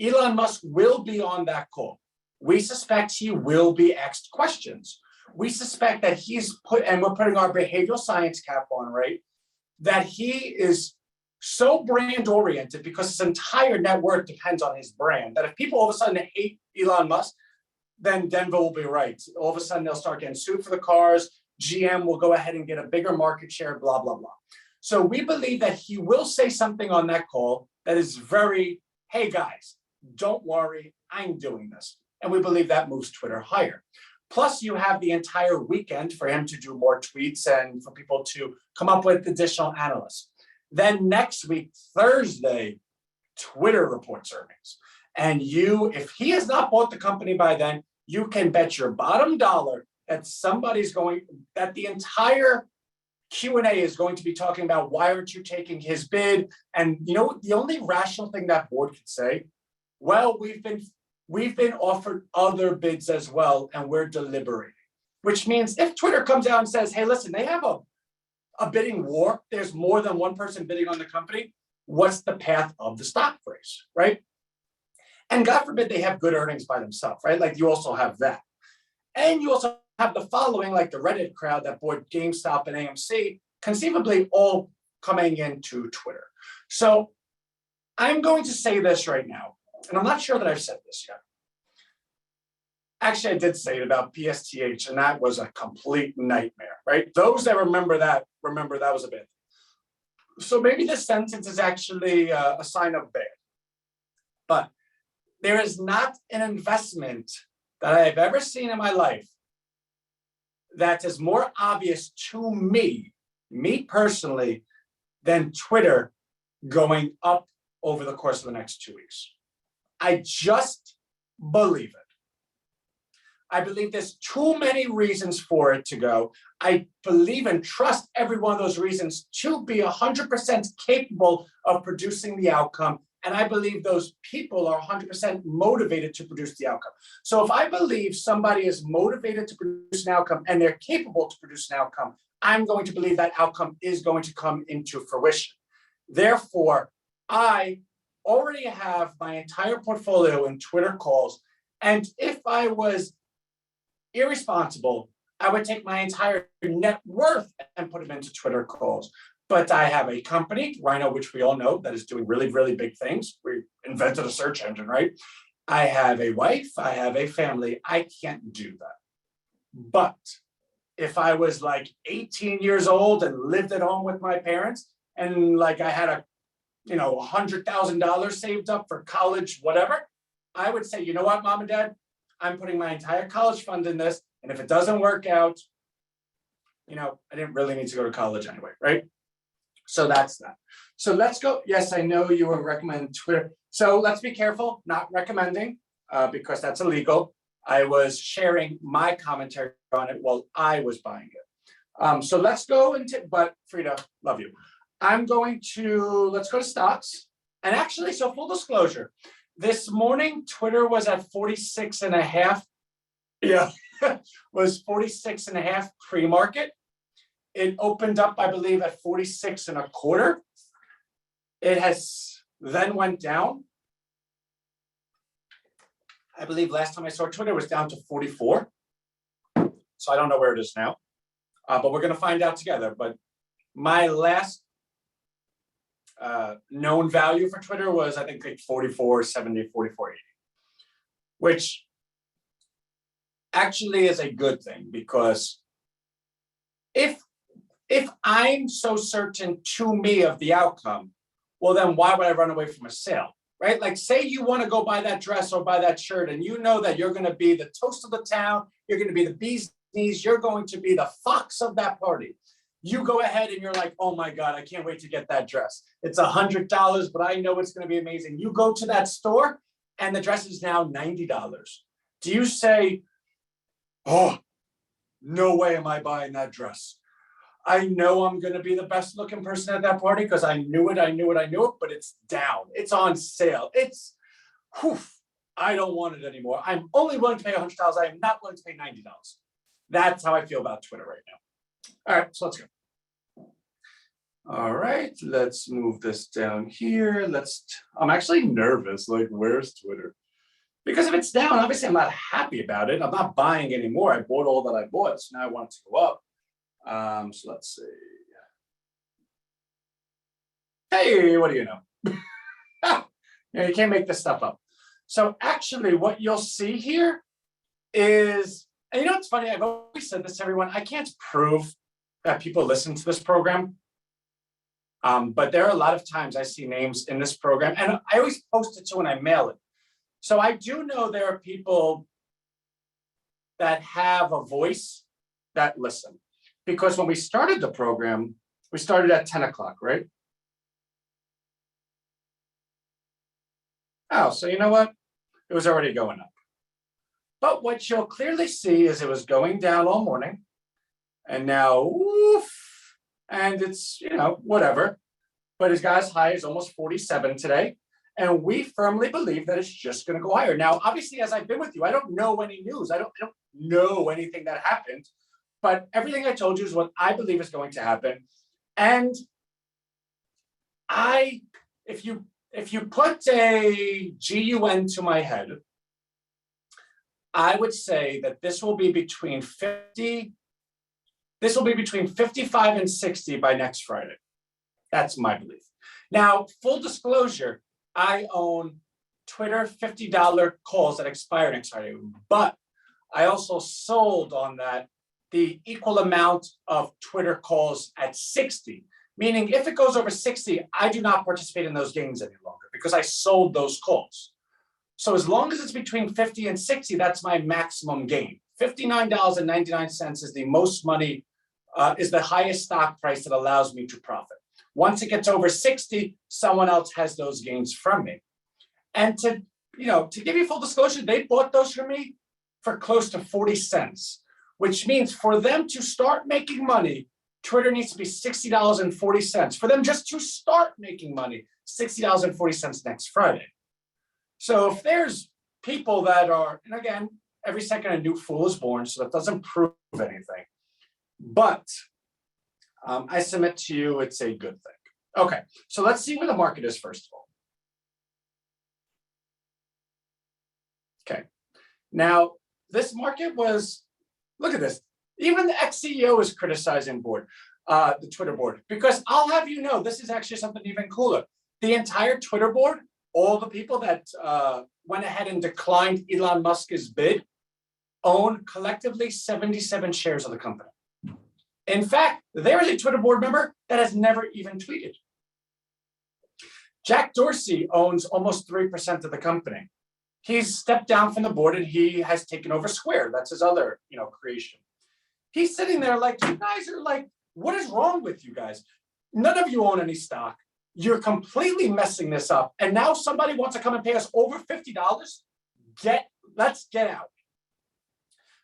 Elon Musk will be on that call. We suspect he will be asked questions. We suspect that he's and we're putting our behavioral science cap on, right? That he is so brand oriented because his entire net worth depends on his brand, that if people all of a sudden hate Elon Musk, then Denver will be right. All of a sudden, they'll start getting sued for the cars. GM will go ahead and get a bigger market share, blah, blah, blah. So we believe that he will say something on that call that is very, hey, guys, don't worry, I'm doing this. And we believe that moves Twitter higher. Plus, you have the entire weekend for him to do more tweets and for people to come up with additional analysts. Then next week, Thursday, Twitter reports earnings. And if he has not bought the company by then, you can bet your bottom dollar that that the entire Q&A is going to be talking about why aren't you taking his bid? And the only rational thing that board could say Well, we've been offered other bids as well, and we're deliberating. Which means if Twitter comes out and says, hey, listen, they have a bidding war, there's more than one person bidding on the company, what's the path of the stock price, right? And God forbid they have good earnings by themselves, right? Like you also have that. And you also have the following, like the Reddit crowd that bought GameStop and AMC, conceivably all coming into Twitter. So I'm going to say this right now, and I'm not sure that I've said this yet. Actually, I did say it about PSTH, and that was a complete nightmare, right? Those that remember that was a bad thing. So maybe this sentence is actually a sign of bad. But there is not an investment that I have ever seen in my life that is more obvious to me personally, than Twitter going up over the course of the next 2 weeks. I just believe it. I believe there's too many reasons for it to go. I believe and trust every one of those reasons to be 100% capable of producing the outcome. And I believe those people are 100% motivated to produce the outcome. So if I believe somebody is motivated to produce an outcome and they're capable to produce an outcome, I'm going to believe that outcome is going to come into fruition. Therefore, I already have my entire portfolio in Twitter calls. And if I was irresponsible, I would take my entire net worth and put it into Twitter calls. But I have a company, Rhino, which we all know, that is doing really, really big things. We invented a search engine, right? I have a wife, I have a family. I can't do that. But if I was like 18 years old and lived at home with my parents, and like I had $100,000 saved up for college, whatever, I would say, you know what, mom and dad, I'm putting my entire college fund in this. And if it doesn't work out, I didn't really need to go to college anyway, right? So that's that. So let's go. Yes, I know you were recommending Twitter. So let's be careful, not recommending, because that's illegal. I was sharing my commentary on it while I was buying it. So let's go into, but Frida, love you. Let's go to stocks. And actually, so full disclosure, this morning, Twitter was at 46 and a half. Yeah, was 46 and a half pre-market. It opened up, I believe, at 46 and a quarter. It has then went down. I believe last time I saw Twitter was down to 44. So I don't know where it is now, but we're going to find out together. But my last known value for Twitter was, I think, like 44.70, 44.80, which actually is a good thing, because if I'm so certain to me of the outcome, well, then why would I run away from a sale, right? Like, say you want to go buy that dress or buy that shirt, and you know that you're going to be the toast of the town, you're going to be the bee's knees, you're going to be the fox of that party. You go ahead and you're like, oh my God, I can't wait to get that dress. It's $100, but I know it's going to be amazing. You go to that store and the dress is now $90. Do you say, oh, no way am I buying that dress? I know I'm going to be the best looking person at that party because I knew it, but it's down. It's on sale. I don't want it anymore. I'm only willing to pay $100. I am not willing to pay $90. That's how I feel about Twitter right now. All right, so let's go. All right, let's move this down here. I'm actually nervous. Like, where's Twitter? Because if it's down, obviously I'm not happy about it. I'm not buying anymore. I bought all that I bought, so now I want it to go up. So let's see. Hey, what do you know? You can't make this stuff up. So actually what you'll see here is, and it's funny, I've always said this to everyone, I can't prove that people listen to this program. But there are a lot of times I see names in this program, and I always post it to when I mail it. So I do know there are people that have a voice that listen. Because when we started the program, we started at 10 o'clock, right? Oh, so you know what? It was already going up. But what you'll clearly see is it was going down all morning. And now, woof, and it's, whatever. But it got as high as almost 47 today. And we firmly believe that it's just going to go higher. Now, obviously, as I've been with you, I don't know any news. I don't know anything that happened, but everything I told you is what I believe is going to happen. And if you put a GUN to my head, I would say that this will be between 55 and 60 by next Friday. That's my belief. Now, full disclosure, I own Twitter $50 calls that expire next Friday, but I also sold on that the equal amount of Twitter calls at 60, meaning if it goes over 60, I do not participate in those gains any longer because I sold those calls. So as long as it's between 50 and 60, that's my maximum gain. $59.99 is the most money, is the highest stock price that allows me to profit. Once it gets over 60, someone else has those gains from me. And to give you full disclosure, they bought those from me for close to 40 cents, which means for them to start making money, Twitter needs to be $60.40. For them just to start making money, $60.40 next Friday. So if there's people that are, and again, every second a new fool is born, so that doesn't prove anything. But I submit to you, it's a good thing. Okay, so let's see where the market is first of all. Okay, now this market was, look at this. Even the ex-CEO is criticizing the Twitter board, because I'll have you know, this is actually something even cooler. The entire Twitter board, all the people that went ahead and declined Elon Musk's bid, own collectively 77 shares of the company. In fact, there is a Twitter board member that has never even tweeted. Jack Dorsey owns almost 3% of the company. He's stepped down from the board and he has taken over Square. That's his other, creation. He's sitting there like, you guys are like, what is wrong with you guys? None of you own any stock. You're completely messing this up. And now somebody wants to come and pay us over $50. Let's get out.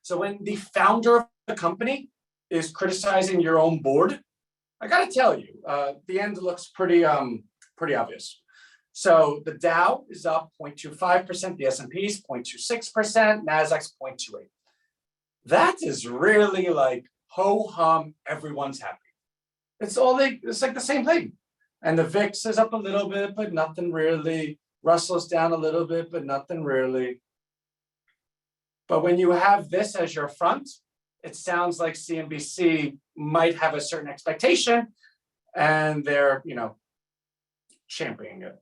So when the founder of the company is criticizing your own board, I got to tell you, the end looks pretty obvious. So the Dow is up 0.25%, the S&P is 0.26%, Nasdaq's 0.28. That is really like ho-hum, everyone's happy. It's like the same thing. And the VIX is up a little bit, but nothing really. Russell's down a little bit, but nothing really. But when you have this as your front, it sounds like CNBC might have a certain expectation and they're, championing it.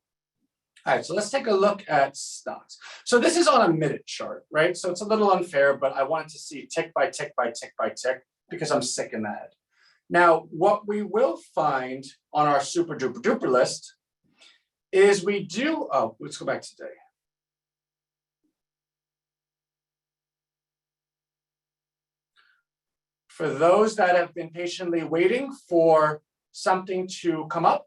All right, so let's take a look at stocks. So this is on a minute chart, right? So it's a little unfair, but I wanted to see tick by tick by tick by tick because I'm sick in the head. Now, what we will find on our super duper duper list is let's go back to today. For those that have been patiently waiting for something to come up,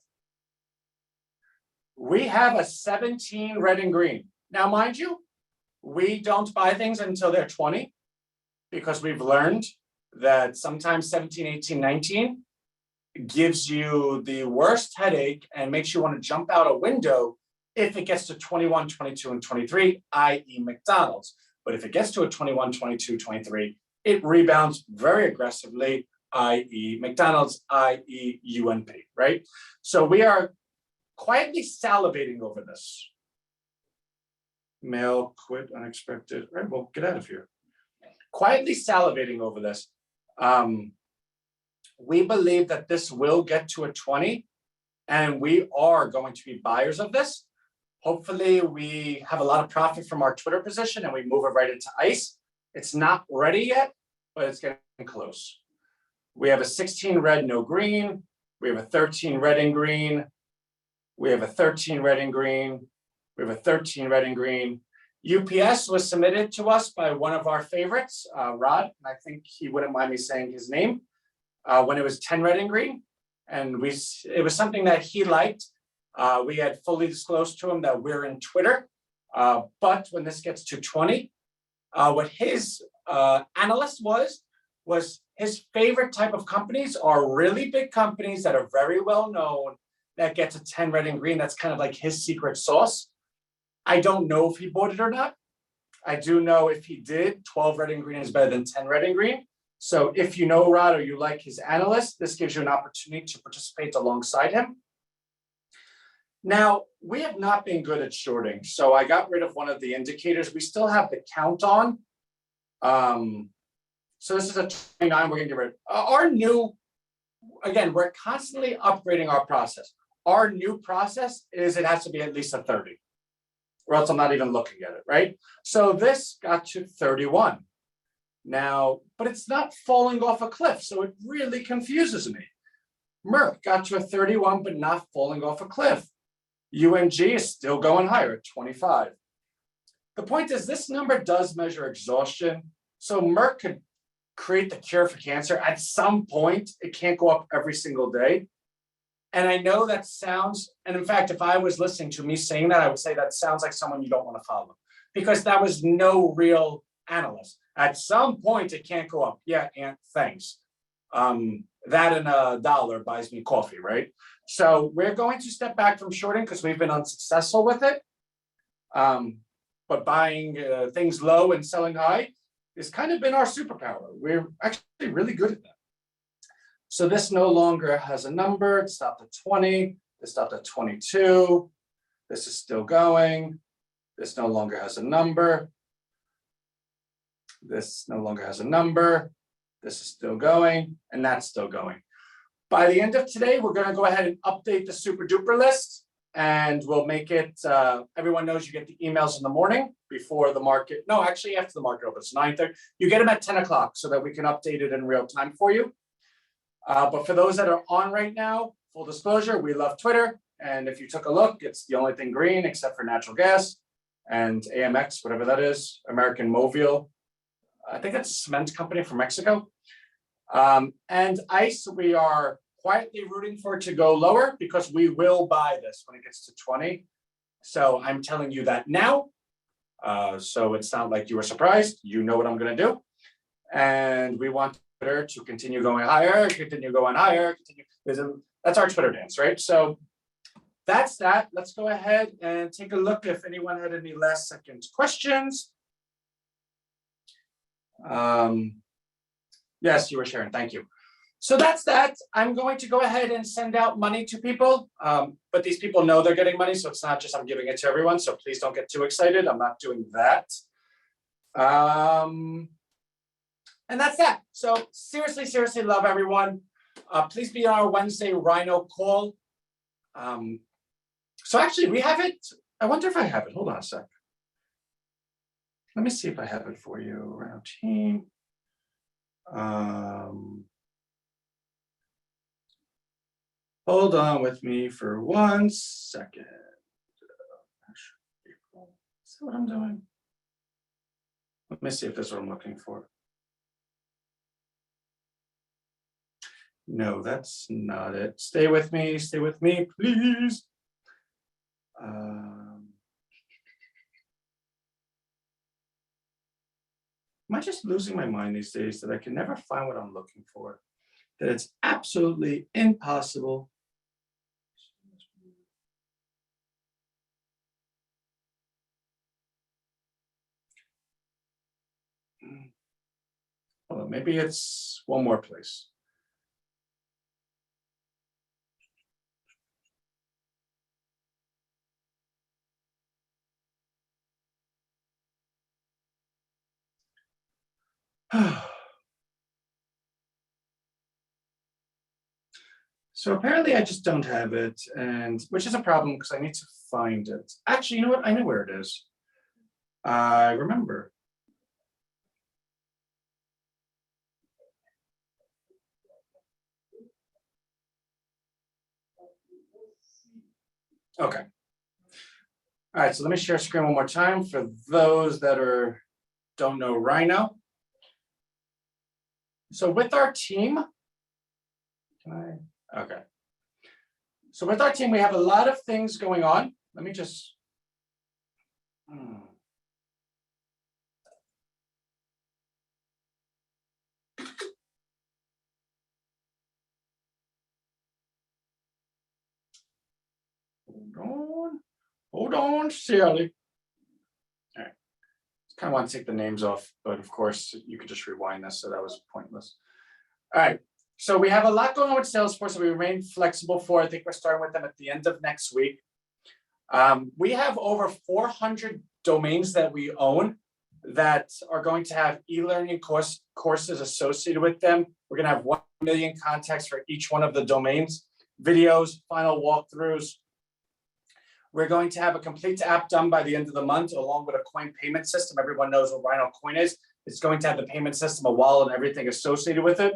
we have a 17 red and green. Now, mind you, we don't buy things until they're 20 because we've learned that sometimes 17, 18, 19 gives you the worst headache and makes you want to jump out a window if it gets to 21, 22, and 23, i.e. McDonald's. But if it gets to a 21, 22, 23, it rebounds very aggressively, i.e. McDonald's, i.e. UNP, right? So we are quietly salivating over this. Mail quit unexpected. Right, well, get out of here. Quietly salivating over this. We believe that this will get to a 20, and we are going to be buyers of this. Hopefully, we have a lot of profit from our Twitter position and we move it right into ICE. It's not ready yet, but it's getting close. We have a 16 red, no green. We have a 13 red and green. We have a 13 red and green. We have a 13 red and green. UPS was submitted to us by one of our favorites, Rod, and I think he wouldn't mind me saying his name, when it was 10 red and green. And it was something that he liked. We had fully disclosed to him that we're in Twitter. But when this gets to 20, what his analyst was his favorite type of companies are really big companies that are very well known that get to 10 red and green. That's kind of like his secret sauce. I don't know if he bought it or not. I do know if he did, 12 red and green is better than 10 red and green. So if you know Rod or you like his analyst, this gives you an opportunity to participate alongside him. Now, we have not been good at shorting. So I got rid of one of the indicators. We still have the count on. So this is a 29, we're gonna get rid of. Our new, again, we're constantly upgrading our process. Our new process is it has to be at least a 30, or else I'm not even looking at it, right? So this got to 31. Now, but it's not falling off a cliff, so it really confuses me. Merck got to a 31, but not falling off a cliff. UMG is still going higher at 25. The point is, this number does measure exhaustion. So Merck could create the cure for cancer. At some point, it can't go up every single day. And I know that sounds, and in fact, if I was listening to me saying that, I would say that sounds like someone you don't want to follow, because that was no real analyst. At some point, it can't go up. Yeah, and thanks. That and $1 buys me coffee, right? So we're going to step back from shorting because we've been unsuccessful with it. But buying things low and selling high has kind of been our superpower. We're actually really good at that. So this no longer has a number. It stopped at 20. It stopped at 22. This is still going. This no longer has a number. This no longer has a number. This is still going, and that's still going. By the end of today, we're going to go ahead and update the super duper list, and we'll make it, everyone knows you get the emails in the morning before the market. No, actually after the market opens, 9:30. You get them at 10 o'clock so that we can update it in real time for you. But for those that are on right now, full disclosure, we love Twitter. And if you took a look, it's the only thing green except for natural gas and AMX, whatever that is, American Mobile. I think that's a cement company from Mexico. And ICE, we are quietly rooting for it to go lower because we will buy this when it gets to 20. So I'm telling you that now. So it's not like you were surprised. You know what I'm going to do. And we want Twitter to continue going higher, continue going higher. That's our Twitter dance, right? So that's that. Let's go ahead and take a look if anyone had any last second questions. Yes, you were sharing. Thank you. So that's that. I'm going to go ahead and send out money to people, but these people know they're getting money, so it's not just I'm giving it to everyone. So please don't get too excited. I'm not doing that. And that's that. So seriously, seriously love everyone. Please be on our Wednesday Rhino call. So actually, we have it. I wonder if I have it. Hold on a sec. Let me see if I have it for you. Rhino team. Hold on with me for 1 second. Is that what I'm doing? Let me see if that's what I'm looking for. No, that's not it. Stay with me, please. Am I just losing my mind these days that I can never find what I'm looking for? That it's absolutely impossible. Well, maybe it's one more place. So apparently I just don't have it, and which is a problem because I need to find it. Actually, you know what? I know where it is. I remember. Okay. All right, so let me share screen one more time for those that don't know Rhino. So with our team, okay. So with our team, we have a lot of things going on. Let me just. Hold on, Sally. Kind of want to take the names off, but of course you could just rewind this, so that was pointless. All right, so we have a lot going on with Salesforce that we remain flexible for. I think we're starting with them at the end of next week. We have over 400 domains that we own that are going to have e-learning courses associated with them. We're going to have 1 million contacts for each one of the domains, videos, final walkthroughs. We're going to have a complete app done by the end of the month, along with a coin payment system. Everyone knows what Rhino Coin is. It's going to have the payment system, a wallet, and everything associated with it.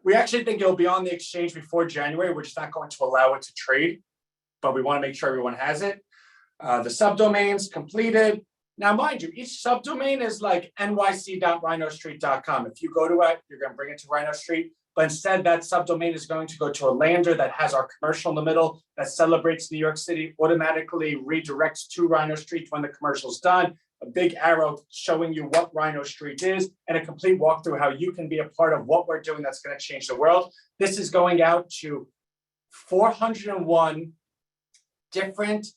We actually think it'll be on the exchange before January. We're just not going to allow it to trade, but we want to make sure everyone has it. The subdomains completed. Now, mind you, each subdomain is like nyc.rhinostreet.com. If you go to it, you're going to bring it to Rhino Street. But instead, that subdomain is going to go to a lander that has our commercial in the middle that celebrates New York City, automatically redirects to Rhino Street when the commercial's done, a big arrow showing you what Rhino Street is, and a complete walkthrough how you can be a part of what we're doing that's going to change the world. This is going out to 401 different,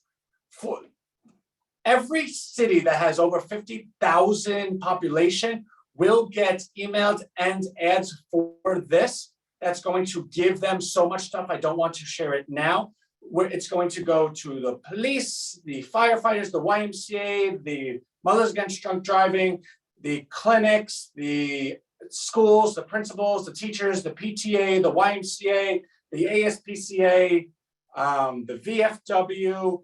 every city that has over 50,000 population will get emailed and ads for this. That's going to give them so much stuff. I don't want to share it now. It's going to go to the police, the firefighters, the YMCA, the Mothers Against Drunk Driving, the clinics, the schools, the principals, the teachers, the PTA, the YMCA, the ASPCA, the VFW,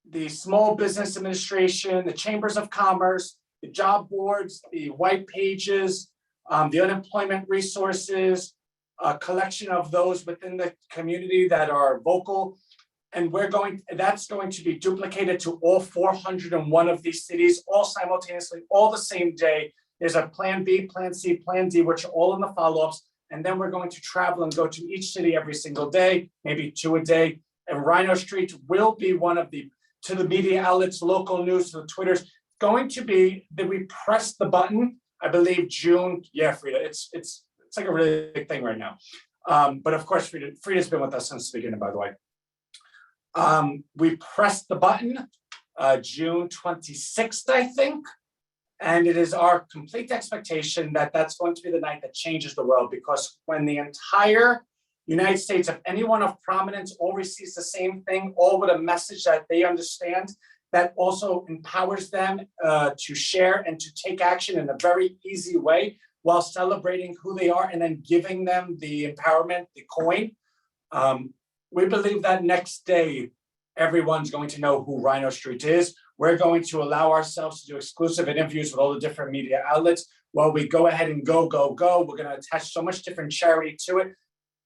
the Small Business Administration, the Chambers of Commerce, the job boards, the white pages, the unemployment resources, a collection of those within the community that are vocal. And that's going to be duplicated to all 401 of these cities, all simultaneously, all the same day. There's a plan B, plan C, plan D, which are all in the follow-ups. And then we're going to travel and go to each city every single day, maybe 2 a day. And Rhino Street will be one of the, to the media outlets, local news, to the Twitters, going to be that we press the button, I believe June. Yeah, Frida, it's like a really big thing right now. But of course, Frida's been with us since the beginning, by the way. We pressed the button June 26th, I think. And it is our complete expectation that that's going to be the night that changes the world, because when the entire United States, if anyone of prominence all receives the same thing, all with a message that they understand, that also empowers them to share and to take action in a very easy way while celebrating who they are and then giving them the empowerment, the coin. We believe that next day, everyone's going to know who Rhino Street is. We're going to allow ourselves to do exclusive interviews with all the different media outlets while we go ahead and go. We're going to attach so much different charity to it.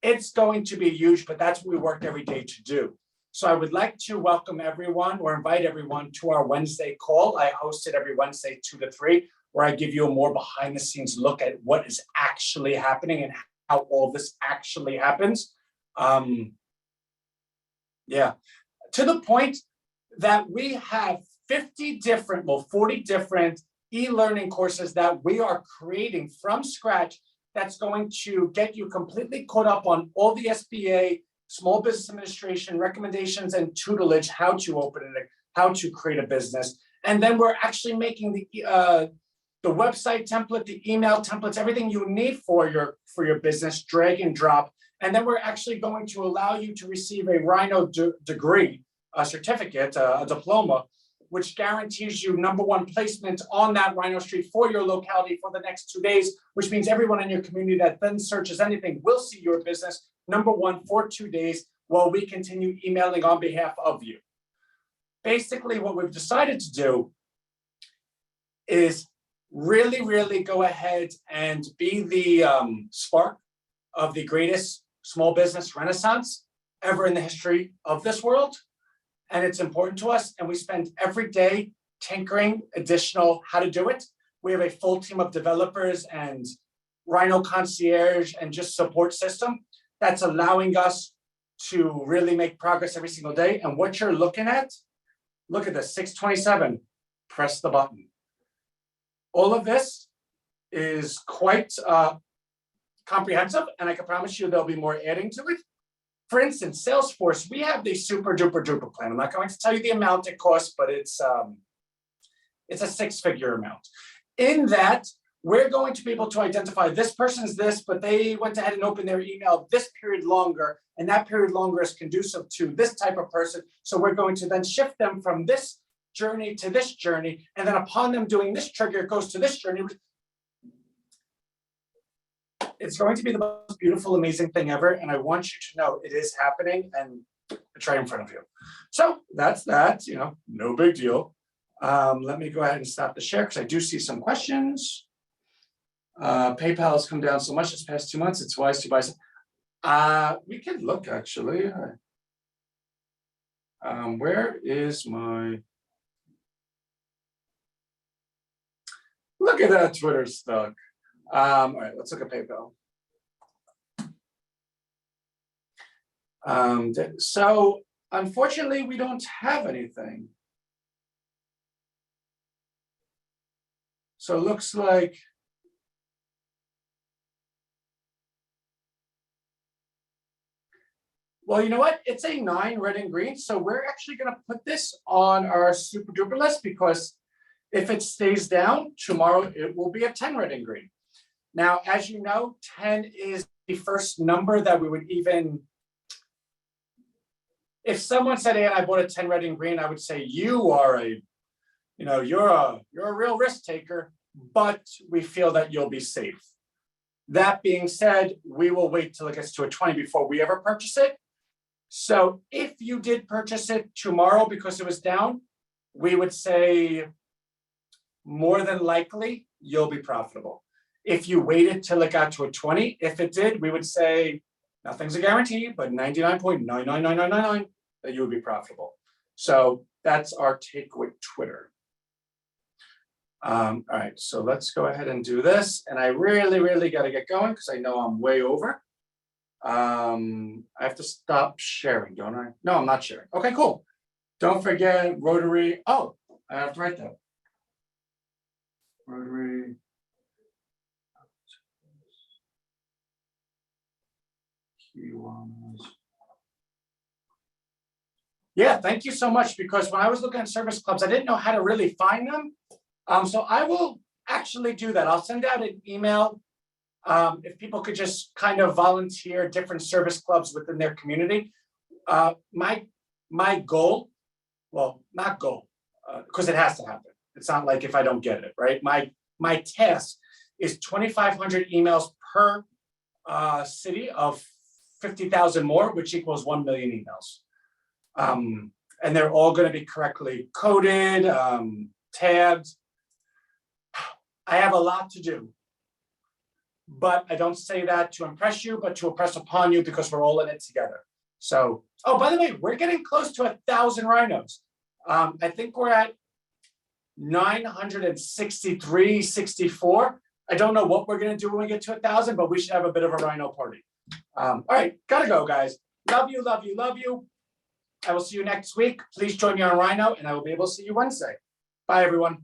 It's going to be huge, but that's what we work every day to do. So I would like to welcome everyone or invite everyone to our Wednesday call. I host it every Wednesday, 2 to 3, where I give you a more behind the scenes look at what is actually happening and how all this actually happens. Yeah, to the point that we have 40 different e-learning courses that we are creating from scratch that's going to get you completely caught up on all the SBA, Small Business Administration recommendations and tutelage, how to open it, how to create a business. And then we're actually making the website template, the email templates, everything you need for your business, drag and drop. And then we're actually going to allow you to receive a Rhino degree, a certificate, a diploma, which guarantees you #1 placement on that Rhino Street for your locality for the next 2 days, which means everyone in your community that then searches anything will see your business #1 for 2 days while we continue emailing on behalf of you. Basically, what we've decided to do is really go ahead and be the spark of the greatest small business renaissance ever in the history of this world. And it's important to us. And we spend every day tinkering additional how to do it. We have a full team of developers and Rhino concierge and just support system that's allowing us to really make progress every single day. And what you're looking at, look at this, 627, press the button. All of this is quite comprehensive, and I can promise you there'll be more adding to it. For instance, Salesforce, we have the super duper plan. I'm not going to tell you the amount it costs, but it's it's a six-figure amount. In that, we're going to be able to identify this person's this, but they went ahead and opened their email this period longer, and that period longer is conducive to this type of person. So we're going to then shift them from this journey to this journey, and then upon them doing this trigger, it goes to this journey. It's going to be the most beautiful, amazing thing ever, and I want you to know it is happening, and it's right in front of you. So that's that, no big deal. Let me go ahead and stop the share because I do see some questions. PayPal has come down so much this past 2 months, it's wise to buy some. We could look actually. Where is my, look at that Twitter stuck. All right, let's look at PayPal. So unfortunately, we don't have anything. So it looks like well, you know what? It's a 9 red and green. So we're actually going to put this on our super duper list because if it stays down tomorrow, it will be a 10 red and green. Now, as you know, 10 is the first number that we would even, if someone said, hey, I bought a 10 red and green, I would say you are a, you're a real risk taker, but we feel that you'll be safe. That being said, we will wait till it gets to a 20 before we ever purchase it. So if you did purchase it tomorrow because it was down, we would say more than likely you'll be profitable. If you waited till it got to a 20, if it did, we would say nothing's a guarantee, but 99.99999 that you would be profitable. So that's our take with Twitter. All right, so let's go ahead and do this. And I really got to get going because I know I'm way over. I have to stop sharing, don't I? No, I'm not sharing. Okay, cool. Don't forget Rotary. Oh, I have to write that. Rotary. Yeah, thank you so much, because when I was looking at service clubs, I didn't know how to really find them. So I will actually do that. I'll send out an email. If people could just kind of volunteer different service clubs within their community. My goal, well, not goal, because it has to happen. It's not like if I don't get it, right? My task is 2,500 emails per city of 50,000 more, which equals 1 million emails. And they're all going to be correctly coded, tagged. I have a lot to do. But I don't say that to impress you, but to impress upon you, because we're all in it together. So, oh, by the way, we're getting close to 1,000 rhinos. I think we're at 963, 64. I don't know what we're going to do when we get to 1,000, but we should have a bit of a rhino party. All right, gotta go, guys. Love you, love you, love you. I will see you next week. Please join me on Rhino, and I will be able to see you Wednesday. Bye, everyone.